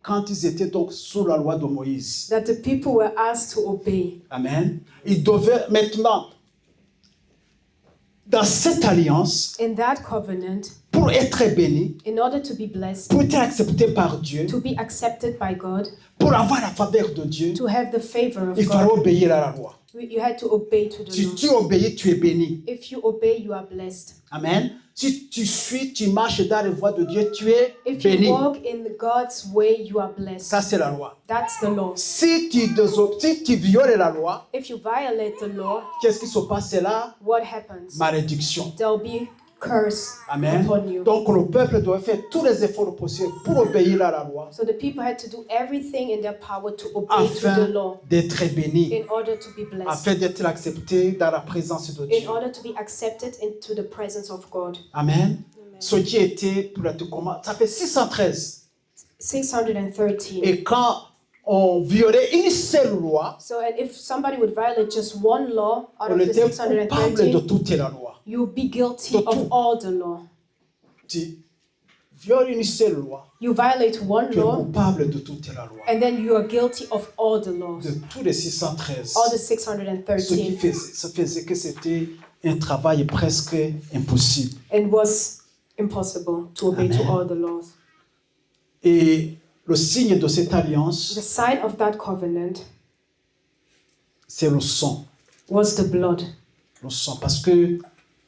quand ils étaient donc sous la loi de Moïse. that the people were asked to obey. Amen. Ils devaient maintenant, dans cette alliance, In that covenant, pour être bénis, in order to be blessed, pour être acceptés par Dieu, to be accepted by God, pour avoir la faveur de Dieu, to have the favor of il fallait God, obéir à la loi. you had to obey to the Si law. tu obéis, tu es béni. If you obey, you are blessed. Amen. Si tu suis, tu marches dans les voies de Dieu, tu es If you béni. walk in God's way, you are blessed. Ça, c'est la loi. That's the law. Si tu violes la loi, If you violate the law, qu'est-ce qui se passe? C'est la what happens? malédiction. There'll be curse Amen. upon you. Donc, le peuple doit faire tous les efforts possibles pour obéir à la loi So the people had to do everything in their power to obey to the afin law d'être bénis, in order to be blessed, afin d'être accepté dans la présence de in Dieu. order to be accepted into the presence of God. Amen. Ce qui était, pour la comment, ça fait 613. 613. Et quand on violait une seule loi, So, and if somebody would violate just one law out on of the était coupable de 613, toute la loi. you will be guilty De tout. of all the law. Tu violes une seule loi, You violate one tu es law, coupable de toute la loi. and then you are guilty of all the laws, De tous les 613. all the Ce qui 613. faisait que c'était un travail presque impossible. It was impossible to obey to Amen. all the laws. Et le signe de cette The alliance, sign of that covenant c'est le sang. was the blood. Le sang. Parce que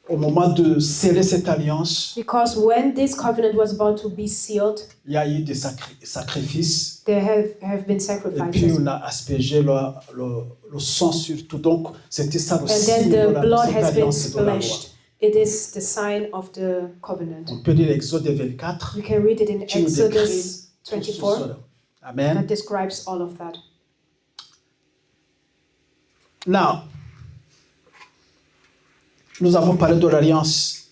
au moment de sceller cette alliance, Because when this covenant was about to be sealed, il y a eu des sacrifices. there have been Et puis sacrifices. on a aspergé le sang sur tout. Donc c'était ça le And signe then de the blood cette has been alliance et de la loi. splashed. It is the sign of the covenant. On peut lire l'Exode 24. You can read it in qui nous décrit Exodus tout 24 cela. Amen. that describes all of that. Now, nous avons parlé de l'alliance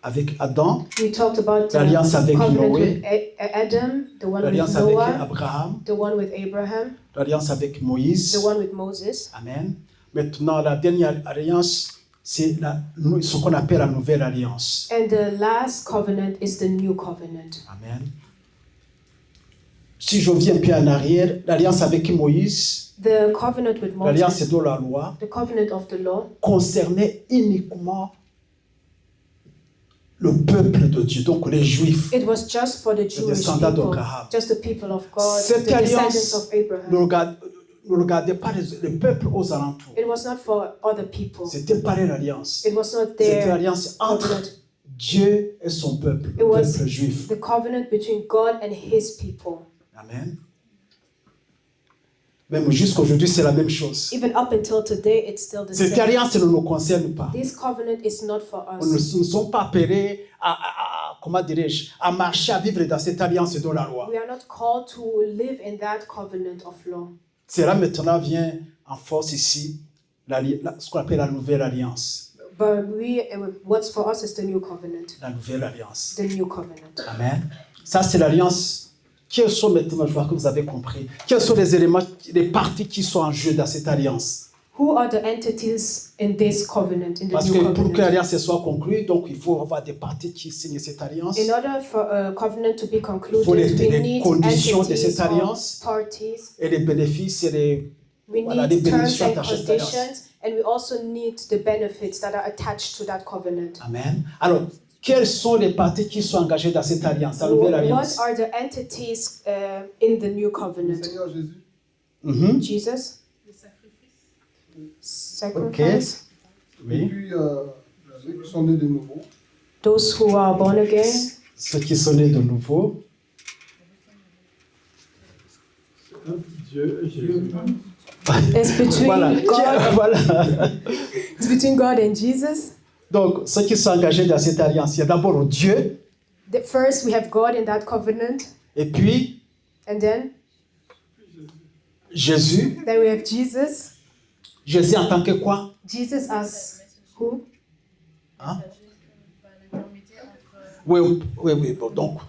avec Adam, We talked about the l'alliance avec covenant Noé, with Adam, the one with l'alliance avec Noah, Abraham, the one with Abraham, l'alliance avec Moïse. the one with Moses. Amen. Maintenant, la dernière alliance, c'est ce qu'on appelle la nouvelle alliance. And the last covenant is the new covenant. Amen. Si je reviens un peu en arrière, l'alliance avec Moïse, The covenant with l'alliance Moses, de la loi, the covenant of the law, concernait uniquement le peuple de Dieu, donc les Juifs. it was just for the Jewish descendants people, d'Abraham. just the people of God, Cette the descendants alliance of Abraham. ne regardait pas les peuples aux alentours. It was not for other people. C'était pas l'alliance. It was not C'était their l'alliance entre covenant. Dieu et son peuple, It le was peuple juif. the covenant between God and His people. Amen. Même jusqu'aujourd'hui, c'est la même chose. Even up until today, it's still the Cette same. alliance ne nous concerne pas. This covenant is not for Nous ne us. sommes pas appelés comment dirais-je, à marcher, à vivre dans cette alliance de la loi. We are not called to live in that covenant of law. Cela maintenant vient en force ici, ce qu'on appelle la nouvelle alliance. But what's for us is the new covenant. La nouvelle alliance. The new covenant. Amen. Ça, c'est l'alliance. Quels sont maintenant, je vois que vous avez compris, quels sont les éléments, les parties qui sont en jeu dans cette alliance? Who are the entities in this covenant, in the Parce new que pour que covenant? l'alliance soit conclue, donc il faut avoir des parties qui signent cette alliance. In order for a covenant to be Il concluded, faut we les need conditions de cette entities or alliance parties. et les bénéfices et les, We voilà, les need terms bénédictions and attachées à cette alliance. conditions, and we also need the benefits that are attached to that covenant. Amen. Alors, quelles sont les parties qui sont engagées dans cette alliance, la nouvelle What alliance? are the entities in the new Le covenant? Seigneur Jésus, Mhm. Jesus, Le sacrifice. sacrifice, et Oui. puis ceux qui sont nés de nouveau, those who are born again, Ceux qui sont nés de nouveau. Dieu et Jésus. it's between Voilà. God, Voilà. it's between God and Jesus. Donc, ceux qui sont engagés dans cette alliance, il y a d'abord Dieu, First, we have God in that covenant, et puis and then Jésus. we have Jesus. Jésus en tant que quoi? Jesus as who? Hein? L'intermédiaire entre Oui, bon, donc,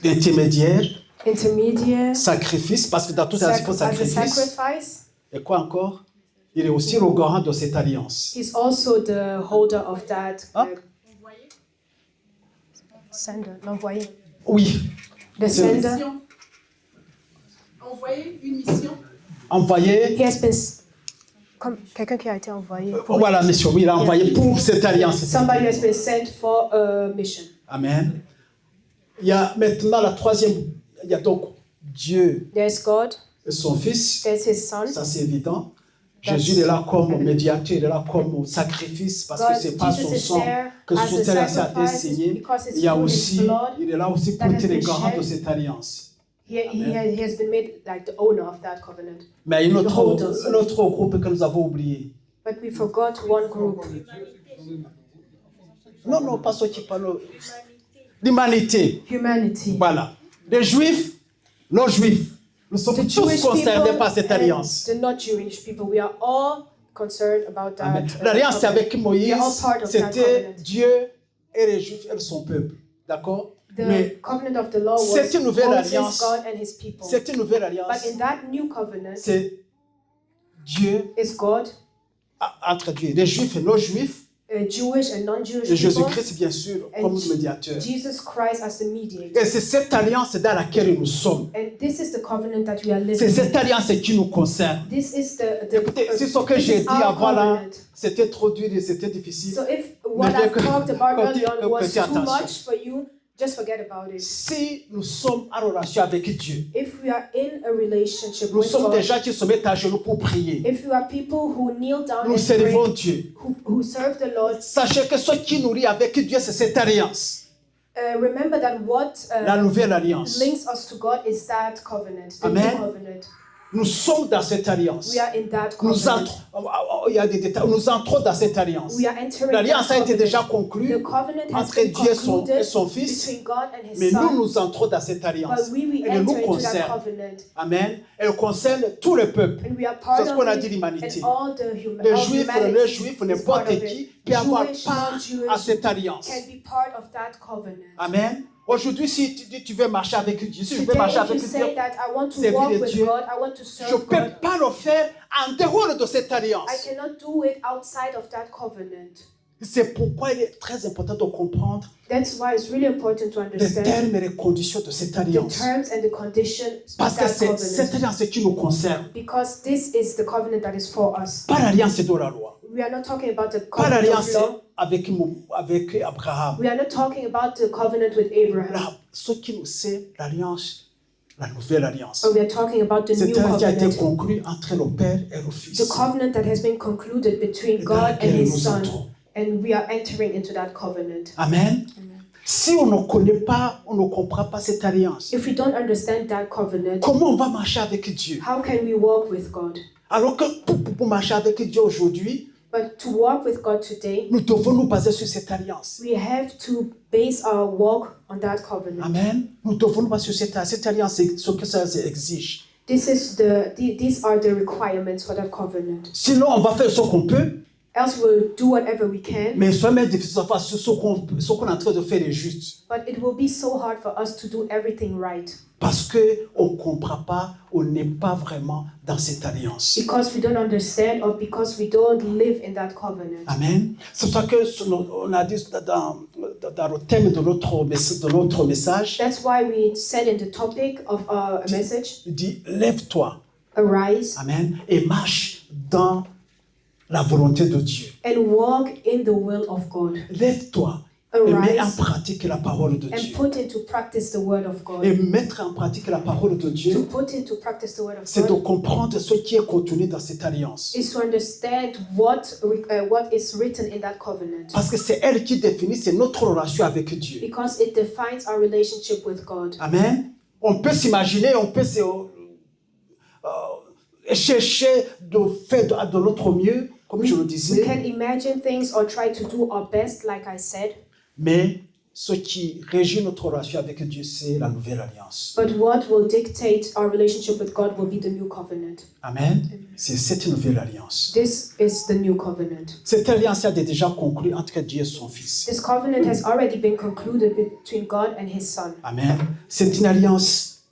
l'intermédiaire, Intermediate, sacrifice, parce que dans toute alliance, il faut as a sacrifice. sacrifice. Et quoi encore? Il est aussi le garant de cette alliance. He's also the holder of that Ah. envoyé. sender, l'envoyé. Oui, The sender. Mission. Envoyer une mission. envoyé. He has been comme quelqu'un qui a été envoyé. Voilà, monsieur, oui, il a envoyé pour cette alliance. Somebody has been sent for a mission. Amen. Il y a maintenant la troisième, il y a donc Dieu There's God, et son Fils, there's His Son. ça c'est évident. That's Jésus il est là comme evident. médiateur, il est là comme sacrifice, parce que God, c'est pas son Jesus is sang there que as cette a alliance a été sacrifice signée. because it's Il y a through His aussi, blood il est là aussi that pour has être le been garant de shed. cette alliance. He has been made like the owner of that covenant. Mais il y a The holders. un autre groupe que nous avons oublié. But we forgot one group. Non, pas ceux qui parlent. L'humanité. Humanity. Voilà. Les Juifs, nos Juifs. Nous sommes The tous Jewish concernés people par cette and alliance. the not Jewish people. We are all concerned about that. Amen. L'alliance covenant. avec Moïse, We are all part of that c'était covenant. Dieu et les Juifs et son peuple. D'accord? The Mais covenant of the law cette was nouvelle Moses, alliance, God, and his people. cette nouvelle alliance, But in that new covenant c'est Dieu, is God, entre Dieu, les Juifs et non-Juifs, Jewish and et non-Jewish people, Jésus-Christ, bien sûr, and comme médiateur. Jesus Christ as the mediator. Et c'est cette alliance dans laquelle nous sommes. And this is the covenant that we are C'est living cette in. alliance qui nous concerne. This is Écoutez, si ce que this j'ai is dit our avant là, covenant. c'était trop dur et c'était difficile. So if what Mais I've talked about early on was prêtez too attention. much for you, just forget about it. Si nous sommes en relation avec Dieu, If we are in a relationship nous with sommes des God, gens qui se mettent à genoux pour prier. if we are people who kneel down Nous and servons pray, Dieu. who serve the Lord, Sachez que ce qui nous lie avec Dieu, c'est cette alliance, remember that what la nouvelle alliance. links us to God is that covenant, the Amen. new covenant. Nous sommes dans cette alliance. We are in that Nous covenant. il y a des détails. Nous entrons dans cette alliance. We are entering L'alliance that a été covenant. déjà The conclue covenant has entre been Dieu et concluded son Fils, between God and His mais Son, nous entrons dans cette alliance. but we Elle nous enter into that concerne. covenant, Amen. Elle concerne tout le peuple. and we are part C'est ce qu'on a of dit it, l'humanité. and all the Les all Juifs, humanity les Juifs, is part n'importe of qui it. peut avoir Jewish, part non-Jewish à cette alliance. can be part of that covenant. Amen. Aujourd'hui, si tu dis tu veux marcher avec Dieu, si je veux Today, marcher if you avec Dieu, say that I want to servir walk de with Dieu, God, I want to je ne serve peux God, pas le faire en dehors de cette alliance. I cannot do it outside of that covenant. C'est pourquoi il est très important de comprendre That's why it's really important to les understand termes et les conditions de cette the alliance. terms and the conditions Parce of que that c'est cette covenant. alliance qui nous concerne. Because this is the covenant that is for us. Pas l'alliance de la loi. We are not talking about the Pas covenant l'alliance of law. avec Abraham. We are not talking about the covenant with Abraham. Là, ce qui nous sait, l'alliance, la nouvelle alliance. But we are talking about the C'est new un qui a été covenant. conclu entre le Père et le Fils. The covenant that has been concluded between Et dans God and laquelle His nous Son. entrons. And we are entering into that covenant. Amen. Amen. Si on ne connaît pas, on ne comprend pas cette alliance, If we don't understand that covenant, comment on va marcher avec Dieu? how can we walk with God? Alors que pour marcher avec Dieu aujourd'hui, But to walk with God today, nous devons nous baser sur cette alliance. we have to base our walk on that covenant. Amen. Nous devons nous baser sur cette alliance, c'est ce que ça exige. These are the requirements for that covenant. Sinon, on va faire ce qu'on peut, Else we'll do whatever we can, mais c'est même difficile de faire ce qu'on est en train de faire est juste. but it will be so hard for us to do everything right. Parce qu'on ne comprend pas, on n'est pas vraiment dans cette alliance. Because we don't understand or because we don't live in that covenant. Amen. C'est pour ça qu'on a dit dans le thème de notre message, That's why we said in the topic of our message, il dit lève-toi, arise amen, et marche dans la volonté de Dieu. and walk in the will of God. Lève-toi et mets en Arise pratique la parole de and Dieu. put into practice the word of Et God. mettre en pratique la parole de To Dieu, put into practice the word of c'est de God comprendre ce qui est contenu dans cette alliance. is to understand what is written in that covenant. Parce que c'est elle qui définit, c'est notre relation avec Dieu. Because it defines our relationship with God. Amen. On peut s'imaginer, on peut chercher de faire de notre mieux, comme je le We disais, can imagine things or try to do our best, like I said. mais ce qui régit notre relation avec Dieu, c'est la nouvelle alliance. But what will dictate our relationship with God will be the new covenant. Amen. C'est cette nouvelle alliance. This is the new covenant. Cette alliance a déjà conclu entre Dieu et son Fils. This covenant has already been concluded between God and His Son. Amen. C'est une alliance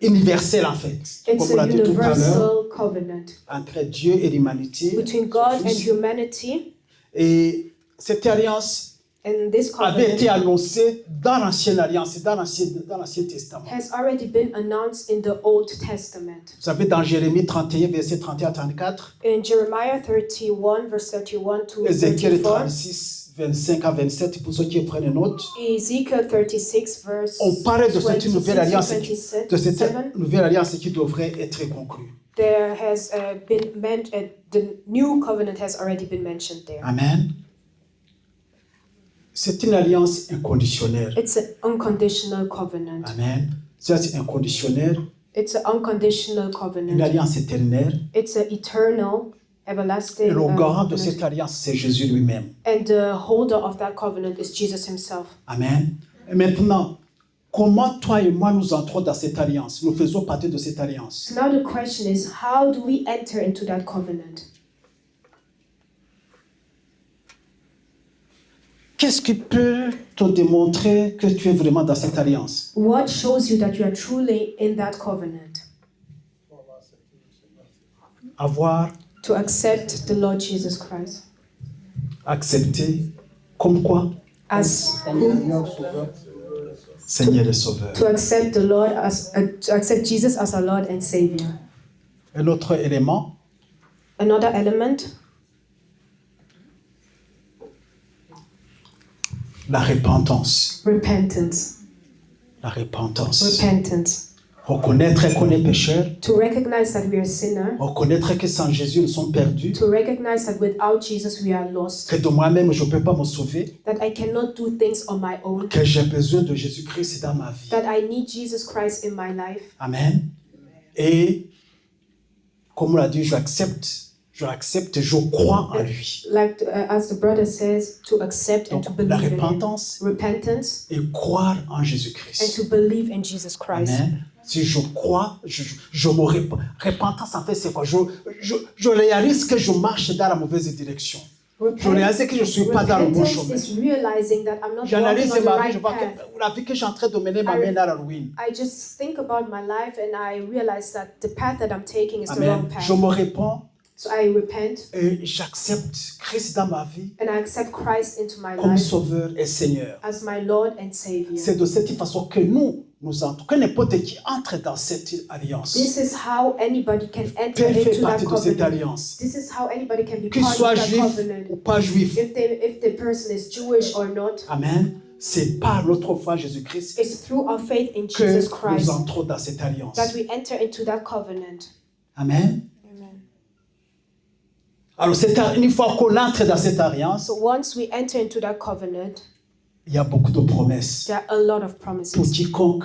universelle en fait, It's comme on a l'a dit tout à l'heure, universal covenant entre Dieu et l'humanité. between God son and Fils. humanity. Et cette alliance And this avait été covenant annoncée dans l'Ancienne Alliance, dans l'Ancien Testament. has already been announced in the Old Testament. Vous savez, dans Jérémie 31, verset 31 à 34, In Jeremiah 31, verse 31 to Ézéchiel 34, 36, 25 à 27, pour ceux qui prennent note, Ezekiel 36, verse on parle de cette 26 nouvelle alliance, to de cette 27, nouvelle alliance qui devrait être conclue. there has the new covenant has already been mentioned there. Amen. C'est une alliance inconditionnelle. It's an unconditional covenant. Amen. C'est inconditionnel, It's an unconditional une covenant. alliance éternelle. It's an eternal, Et everlasting le garant de covenant. cette alliance, c'est Jésus lui-même. And the holder of that covenant is Jesus Himself. Amen. Et maintenant, comment toi et moi nous entrons dans cette alliance? Nous faisons partie de cette alliance. So now the question is, how do we enter into that covenant? Qu'est-ce qui peut te démontrer que tu es vraiment dans cette alliance? What shows you that you are truly in that covenant? Avoir To accept the Lord Jesus Christ accepté comme quoi? as Seigneur Sauveur. Seigneur et Sauveur. to accept the Lord as to accept Jesus as our Lord and Savior. Un autre élément, Another element, la repentance. repentance. La repentance. Repentance. Reconnaître qu'on est pécheur. To recognize that we are sinner. Reconnaître que sans Jésus, nous sommes perdus. To recognize that without Jesus we are lost. Que de moi-même, je ne peux pas me sauver. That I cannot do things on my own. Que j'ai besoin de Jésus-Christ dans ma vie. That I need Jesus Christ in my life. Amen. Et comme on l'a dit, je crois en lui. Like as the brother says, to accept and Donc, to la believe in Him. repentance Repentance et croire en and Jésus-Christ. to believe in Jesus Christ. Amen. Si je crois, je me repentance, en fait, c'est quoi? Je réalise que je marche dans la mauvaise direction. Je réalise que je ne suis pas dans le bon Repentance chemin. is realizing that I'm not walking J'analyse on the ma vie, right je vois path. que la vie que j'ai en train de mener m'amène à la ruine. I just think about my life and I realize that the path that I'm taking is the wrong Amen. path. Je me réponds So I repent et j'accepte Christ dans ma vie and I accept Christ into my comme life Sauveur et Seigneur. as my Lord and Savior. C'est de cette façon que nous entrons, que n'importe qui entre dans cette alliance This is how anybody can enter peut faire into that partie de cette covenant. alliance. This is how anybody can be Qu'il part soit of that juif covenant. ou pas juif. If the person is Jewish or not, Amen. C'est par notre foi Jésus-Christ it's through our faith in que Jesus nous Christ entrons dans cette alliance. that we enter into that covenant. Amen. Amen. Alors, une fois qu'on entre dans cette alliance, So once we enter into that covenant, il y a beaucoup de promesses. there are a lot of Pour promises. quiconque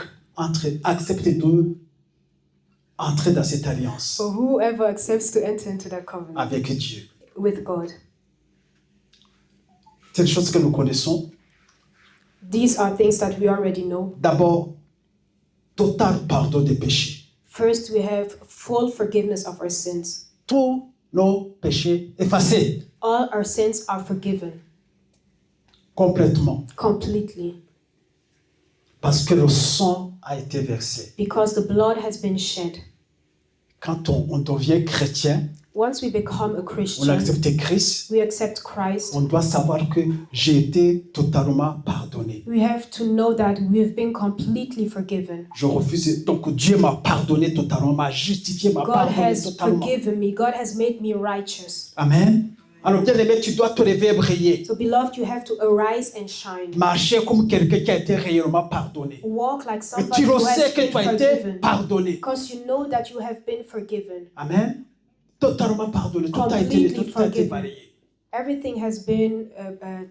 accepte de entrer dans cette alliance For whoever accepts to enter into that covenant avec Dieu. with God. C'est des choses que nous connaissons. These are things that we already know. D'abord, total pardon des péchés. First, we have full forgiveness of our sins. Tous nos péchés effacés All our sins are forgiven complètement completely parce que le sang a été versé. because the blood has been shed. Quand on devient chrétien, Once we become a on Christian, accepte Christ, we accept Christ. on doit savoir que j'ai été totalement pardonné. We have to know that we've been completely forgiven. Je refuse. Donc Dieu m'a pardonné totalement, m'a justifié, m'a God pardonné has totalement. forgiven me. God has made me righteous. Amen. Alors bien aimé, tu dois te lever et briller. So, beloved, you have to arise and shine. Marcher comme quelqu'un qui a été réellement pardonné. Walk like Et somebody tu who le sais has que been tu as été forgiven. pardonné. Because you know that you have been forgiven. Amen. Totalement pardonné. Tout a été Completely balayé. Everything has been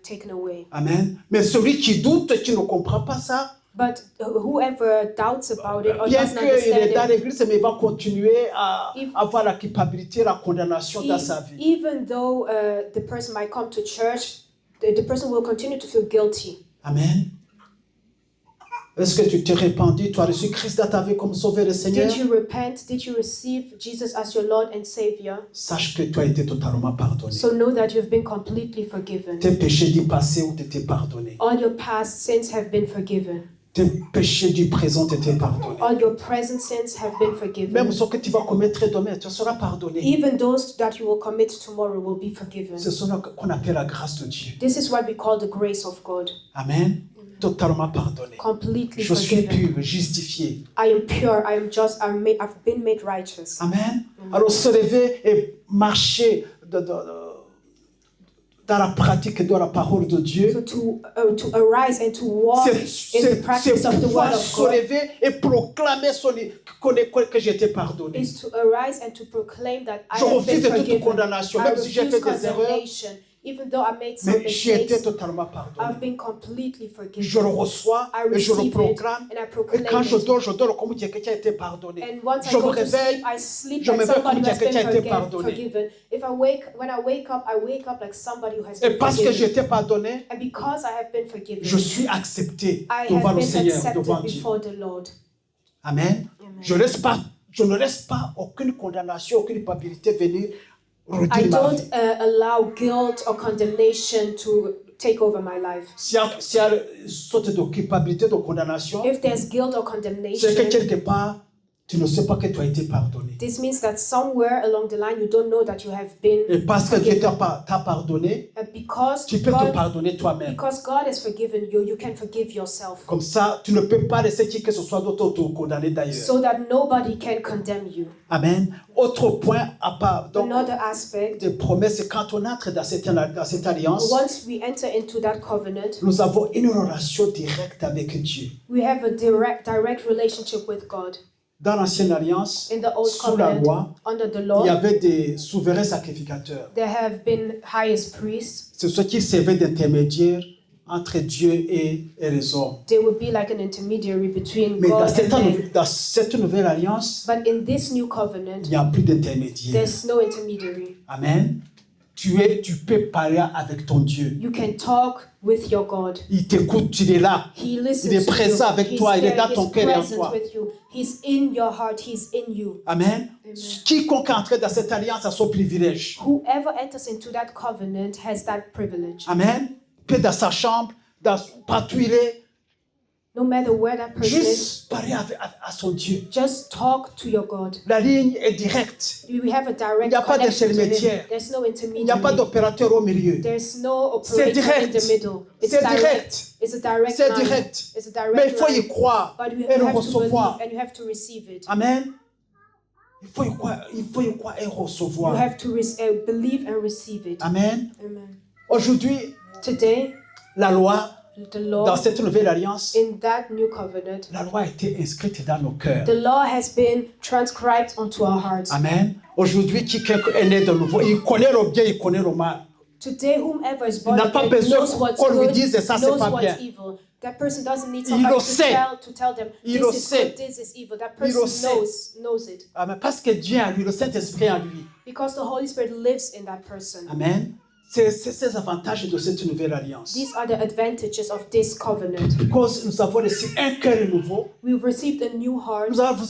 taken away. Amen. Mais celui qui doute, qui ne comprend pas ça, But whoever doubts about it or bien doesn't qu'il est dans understand it, l'église, mais il va continuer à avoir la culpabilité, la condamnation dans sa vie. even though the person might come to church, the person will continue to feel guilty. Amen. Est-ce que tu t'es répandu, tu as reçu Christ dans ta vie comme Sauveur et Seigneur? Did you repent? Did you receive Jesus as your Lord and Savior? Sache que tu as été totalement pardonné. So know that you've been completely forgiven. Tes péchés du passé ont été pardonnés. All your past sins have been forgiven. Tes péchés du présent ont été pardonnés. All your present sins have been forgiven. Même ce que tu vas commettre demain, tu seras pardonné. Even those that you will commit tomorrow will be forgiven. C'est ce qu'on appelle la grâce de Dieu. This is what we call the grace of God. Amen. Totalement pardonné. Completely Je suis forgiven. pur, justifié. I am pure, I am just, I've been made righteous. Amen. Alors se lever et marcher dans la pratique de la parole de Dieu. So to arise and to walk in the practice of the word pouvoir of se God lever et proclamer que j'ai été pardonné. is to arise and to proclaim that I Je have been refuse toute forgiven. condamnation, I même si j'ai refuse fait des erreurs, condemnation. Even though I made some mais j'ai été mistakes, totalement I've pardonné. been completely Je le forgiven. reçois I et je le receive it proclame. and I Et proclaim quand je it. dors comme quelqu'un qui a été pardonné. And once I Je me go to réveille, sleep, I sleep je like me réveille somebody comme who has quelqu'un qui a été been pardonné. forgiven. When I wake up like somebody who has Et been parce que j'ai forgiven. été pardonné, And because I have been forgiven, je suis accepté I devant have le been Seigneur, accepted devant Dieu. before the Lord. Amen. Amen. Je ne laisse pas aucune condamnation, aucune culpabilité venir I réduire ma don't vie. allow guilt or condemnation to take over my life. S'il y a une sorte de culpabilité, de condamnation, If there's guilt or c'est que condemnation, quelque part, tu ne sais pas que tu as été pardonné. this means that somewhere along the line you don't know that you have been Et parce que Dieu forgiven. t'a pardonné, Because tu peux te God, pardonner toi-même. because God has forgiven you, you can forgive yourself. Comme ça, tu ne peux pas laisser qui que ce soit d'autre te condamner d'ailleurs. So that nobody can condemn you. Amen. Autre point à part, donc, Another aspect, des promesses, c'est quand on entre dans cette alliance, once we enter into that covenant, nous avons une relation directe avec Dieu. we have a direct relationship with God. Dans l'ancienne alliance, In the old sous la covenant, loi, under the il y law, avait des souverains sacrificateurs. there have been highest priests. C'est ceux qui servaient d'intermédiaire entre Dieu et les hommes. They would be like an intermediary between Mais God and man. dans cette nouvelle alliance, But in this new covenant, il n'y a plus d'intermédiaire. there's no intermediary. Amen. Tu peux parler avec ton Dieu. You can talk with your God. Il t'écoute, il est là. He listens Il est to présent you. avec He's toi, il est there. dans ton He's cœur et en present toi. with you. He's in your heart. He's in you. Amen. Amen. Quiconque entre dans cette alliance a son privilège. Whoever enters into that covenant has that privilege. Amen. Peut dans sa chambre, partout il est, No matter where that person is, juste parler à son Dieu. just talk to your God. La ligne est directe. We have a Il direct n'y a pas connection to Him. d'intermédiaire. There's no Il n'y a pas intermediary. d'opérateur au milieu. There's no C'est operator in direct. the middle. It's C'est direct. direct. It's a direct C'est line. direct. It's a direct Mais il faut line. y croire But you et le have to believe recevoir. and you have to receive it. Amen. Il faut y croire et You recevoir. have to believe and receive it. Amen. Amen. Aujourd'hui, Today, la loi, the law dans cette nouvelle alliance, in that new covenant, la loi a été inscrite dans nos cœurs. the law has been transcribed onto our hearts. Amen. Aujourd'hui, quiconque est né de nouveau, il connaît le bien, il connaît le mal. Today, whomever is Il born n'a pas again besoin knows what's qu'on lui good, dise ça, c'est knows pas what's bien. evil. That person doesn't need Il somebody le sait. to tell them Il this le is sait. good, this is evil. That Il le person sait. knows it. Amen. Parce que Dieu a lui, le Saint-Esprit en lui. Because the Holy Spirit lives in that person. Amen. C'est ces avantages de cette nouvelle alliance. These are the advantages of this covenant. Because nous avons reçu un cœur nouveau. We've received a new heart. Nous avons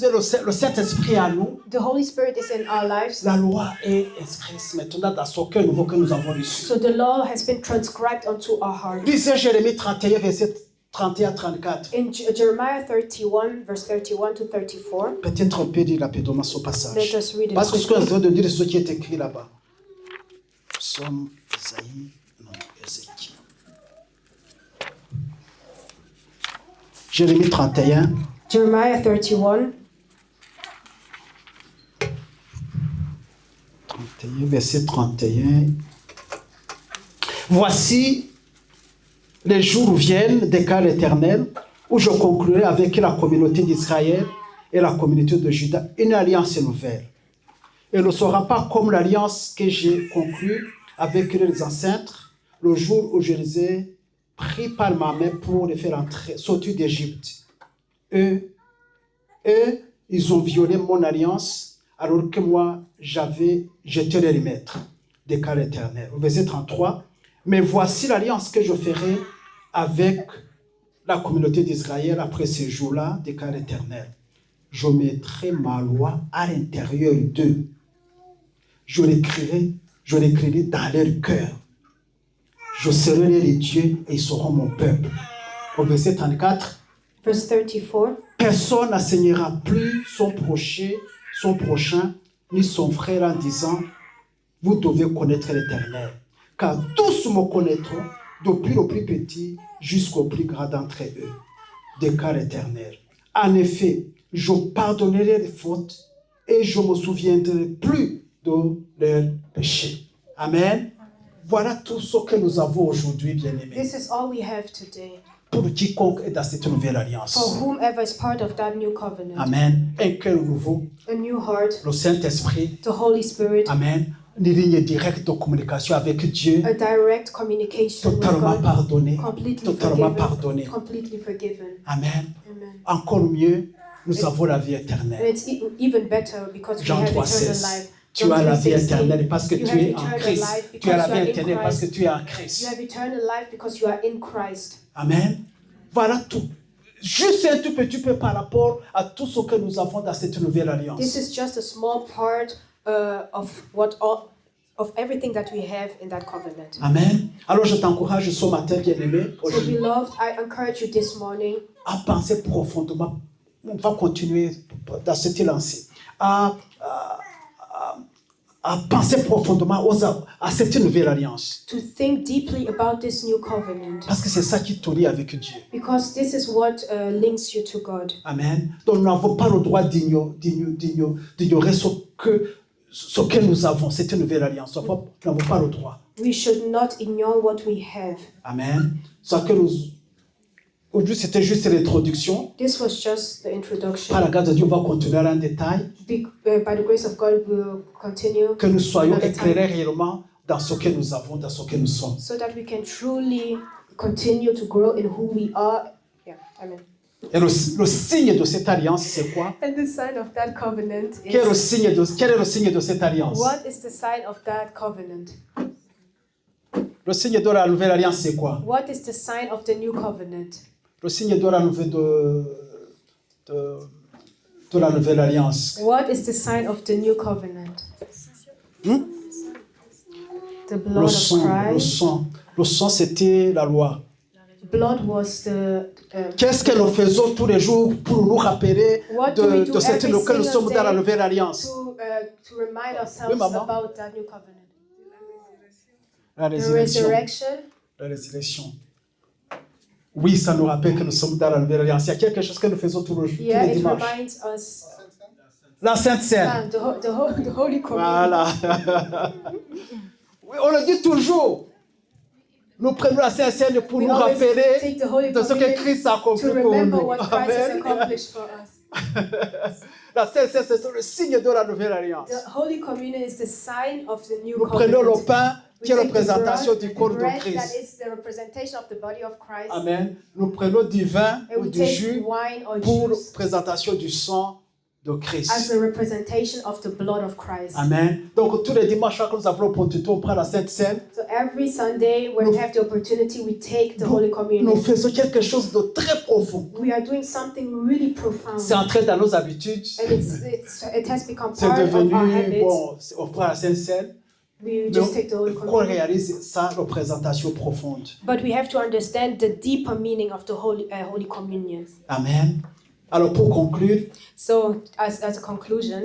le Saint-Esprit en nous. The Holy Spirit is in our lives. La loi est inscrite maintenant dans ce cœur nouveau que nous avons reçu. So the law has been transcribed onto our heart. Lisez Jérémie 31, verset 31-34. In Jeremiah 31, verse 31 to 34, Peut-être on peut lire rapidement ce let passage. us read it Parce que ce quickly. qu'on est en train de dire, c'est ce qui est écrit là-bas. Psaume, Isaïe, non, Ézéchiel. Jérémie 31, Jeremiah 31, 31, verset 31. Voici, les jours viennent, déclare l'Éternel, où je conclurai avec la communauté d'Israël et la communauté de Juda une alliance nouvelle. Elle ne sera pas comme l'alliance que j'ai conclue avec les ancêtres le jour où je les ai pris par ma main pour les faire sortir d'Égypte. Eux, ils ont violé mon alliance alors que moi, j'étais leur maître, déclare l'Éternel. Au verset 33, mais voici l'alliance que je ferai avec la communauté d'Israël après ces jours-là, déclare l'Éternel. Je mettrai ma loi à l'intérieur d'eux. Je l'écrirai dans leur cœur. Je serai leur Dieu et ils seront mon peuple. Au verset 34, verse 34. personne n'enseignera plus son prochain, ni son frère en disant, vous devez connaître l'Éternel. Car tous me connaîtront, depuis le plus petit jusqu'au plus grand d'entre eux, déclare l'Éternel. En effet, je pardonnerai les fautes et je ne me souviendrai plus de leurs péchés. Amen. Voilà tout ce que nous avons aujourd'hui, bien-aimés. This is all we have today. Pour quiconque est dans cette nouvelle alliance. For whomever is part of that new covenant. Amen. Un cœur nouveau, A new heart, le Saint-Esprit. the Holy Spirit, Amen. Une ligne directe de communication avec Dieu. a direct communication with Totalement God, pardonné. completely Totalement forgiven, pardonné. completely forgiven. Amen. Amen. Encore mieux, nous avons la vie And éternelle. it's even better because we Jean have 3, eternal 16. life. Tu John as la vie 3:16. éternelle parce que You tu have es en eternal Christ. life Tu as la because vie you are in éternelle parce que Christ. tu es en You Christ. have eternal life because you are in Christ. Amen. Voilà tout. Juste un tout petit peu par rapport à tout ce que nous avons dans cette nouvelle alliance. This is just a small part of what of everything that we have in that covenant. Amen. Alors je t'encourage ce matin, bien-aimé, So beloved, I encourage you this morning à penser profondément. On va continuer dans cette lancée. À penser profondément à cette nouvelle alliance. to think deeply about this new covenant, Parce que c'est ça qui te lie avec Dieu. because this is what links you to God. Amen. Donc nous n'avons pas le droit d'ignorer ce que nous avons, cette nouvelle alliance. Nous n'avons pas le droit. We should not ignore what we have. Amen. Aujourd'hui, c'était juste l'introduction. This was just the introduction. Par la grâce de Dieu, on va continuer en détail. By the grace of God, we will continue Que nous soyons another time, éclairés réellement dans ce que nous avons, dans ce que nous sommes. so that we can truly continue to grow in who we are. Yeah, amen. Et le signe de cette alliance, c'est quoi? And the sign of that covenant Quel est le is, signe de cette alliance? what is the sign of that covenant? Le signe de la nouvelle alliance, c'est quoi? What is the sign of the new covenant? Le signe de la nouvelle alliance. What is the sign of the new covenant? The Le blood of Christ. Le sang, c'était la loi. Blood was the. Qu'est-ce que nous faisons tous les jours pour nous rappeler What do we do de cette every que nous single sommes dans la day nouvelle alliance? to remind ourselves Oui, maman. about that new covenant? La The résurrection. resurrection. La résurrection. Oui, ça nous rappelle que nous sommes dans la nouvelle alliance. Il y a quelque chose que nous faisons tous les Yeah, it dimanches. reminds us. La Sainte Seine. The Holy Communion. Voilà. Oui, on le dit toujours. Nous prenons la Sainte Seine pour We nous always rappeler take the Holy de ce que Communion Christ a accompli to pour remember nous. what Christ has Amen. accomplished for us. La Sainte Seine, c'est le signe de la nouvelle alliance. The Holy Communion is the sign of the new Nous prenons le covenant. pain qui est We take the représentation bread, du the corps de bread that Christ. is the representation of the body of Christ. Amen. Nous prenons du vin And ou we du take jus wine or pour juice présentation du sang de as Christ. a representation of the blood of Christ. Amen. Donc tous les dimanches, chaque fois que nous avons l'opportunité, on prend la Sainte Seine. So every Sunday, when we have the opportunity, we take the Holy Nous Communion. faisons quelque chose de très profond. We are doing something really profound. C'est entré dans nos habitudes. And it has become C'est part of devenu, our habits. bon, on prend la Sainte Seine. We Mais just take the Holy qu'on Communion. réalise sa représentation profonde. But we have to understand the deeper meaning of the Holy Communion. Amen. Alors pour conclure, So, as a conclusion,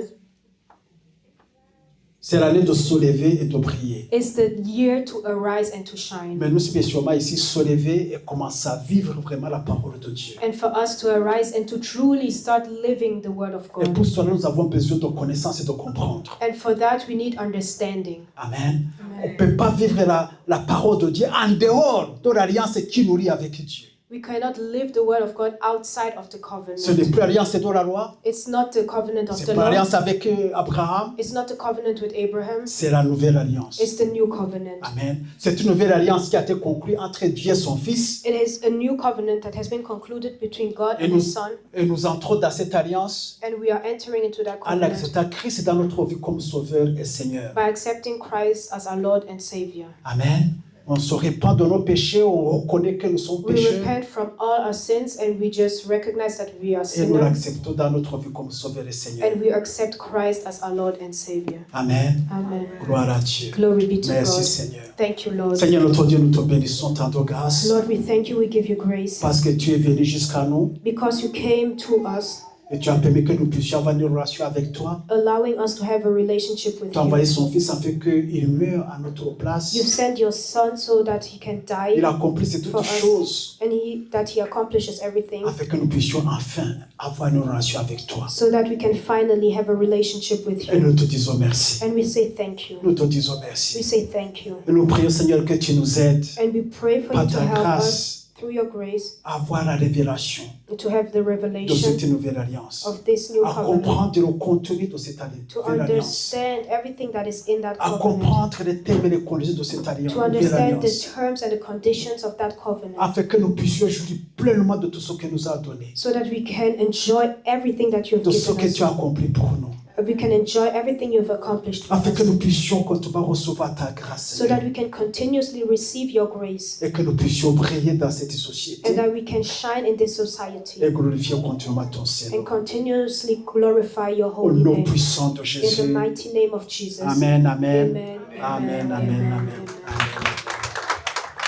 c'est l'année de se lever et de prier. it's the year to arise and to shine. Mais nous spécialement ici, se lever et commencer à vivre vraiment la parole de Dieu. And for us to arise and to truly start living the Word of Et God. pour cela, nous avons besoin de connaissance et de comprendre. And for that, we need understanding. Amen. On ne peut pas vivre la parole de Dieu en dehors de l'alliance qui nous lie avec Dieu. We cannot live the Word of God outside of the Ce n'est covenant. plus l'alliance de la loi, It's not the covenant of c'est the pas law. l'alliance avec Abraham, It's not the covenant with Abraham. c'est la nouvelle alliance. It's the new covenant. Amen. C'est une nouvelle alliance qui a été conclue entre Dieu et son Fils. It is a new covenant that has been concluded between God Et and nous, His Son. et nous entrons dans cette alliance And we are entering into that en covenant acceptant Christ dans notre vie comme Sauveur et Seigneur. by accepting Christ as our Lord and Savior. Amen. On se répand de nos péchés, on reconnaît que nous sommes We pécheurs repent from all our sins and we just recognize that we are et nous sinners, l'acceptons dans notre vie comme Sauveur et Seigneur. and we accept Christ as our Lord and Savior. Amen. Amen. Gloire à Dieu. Glory be to Merci God. Seigneur. Thank you, Lord. Seigneur notre Dieu, nous te bénissons tant de grâce Lord, we thank you, we give you grace parce que tu es venu jusqu'à nous because you came to us, et tu as permis que nous puissions avoir une relation avec toi. allowing us to have a relationship with Tu as envoyé you. son Fils afin qu'il meure à notre place. You've sent your Son so that he can Il die a accompli toutes for us, choses and that he accomplishes everything afin que nous puissions enfin avoir une relation avec toi. so that we can finally have a relationship with Et you. nous te disons merci. And we say thank you. Nous te disons We merci. say thank you. Et nous prions, Seigneur, que tu nous aides And we pray for par you to ta help us grâce through your grace à avoir la révélation to have the de revelation cette nouvelle alliance, of this new à covenant, comprendre le contenu de cette to nouvelle alliance, understand everything that is in that à covenant, comprendre les thèmes et les conditions de cette alliance, to nouvelle understand the alliance, terms and the conditions of that covenant, afin que nous puissions jouir pleinement de tout ce que nous as donné, so that we can enjoy everything that you have de ce given que tu as us. accompli pour nous, We can enjoy everything you've accomplished for afin que us, nous puissions continuer à recevoir ta grâce, so that Seigneur, we can continuously receive your grace, et que nous puissions briller dans cette and société that we can shine in this society et glorifier continuellement ton and Seigneur. continuously glorify your Au holy nom name. puissant de In the Jésus. mighty name of Jesus. Amen, amen. Amen. Amen, amen, amen, amen.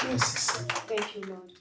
Merci Seigneur. Thank you, Lord.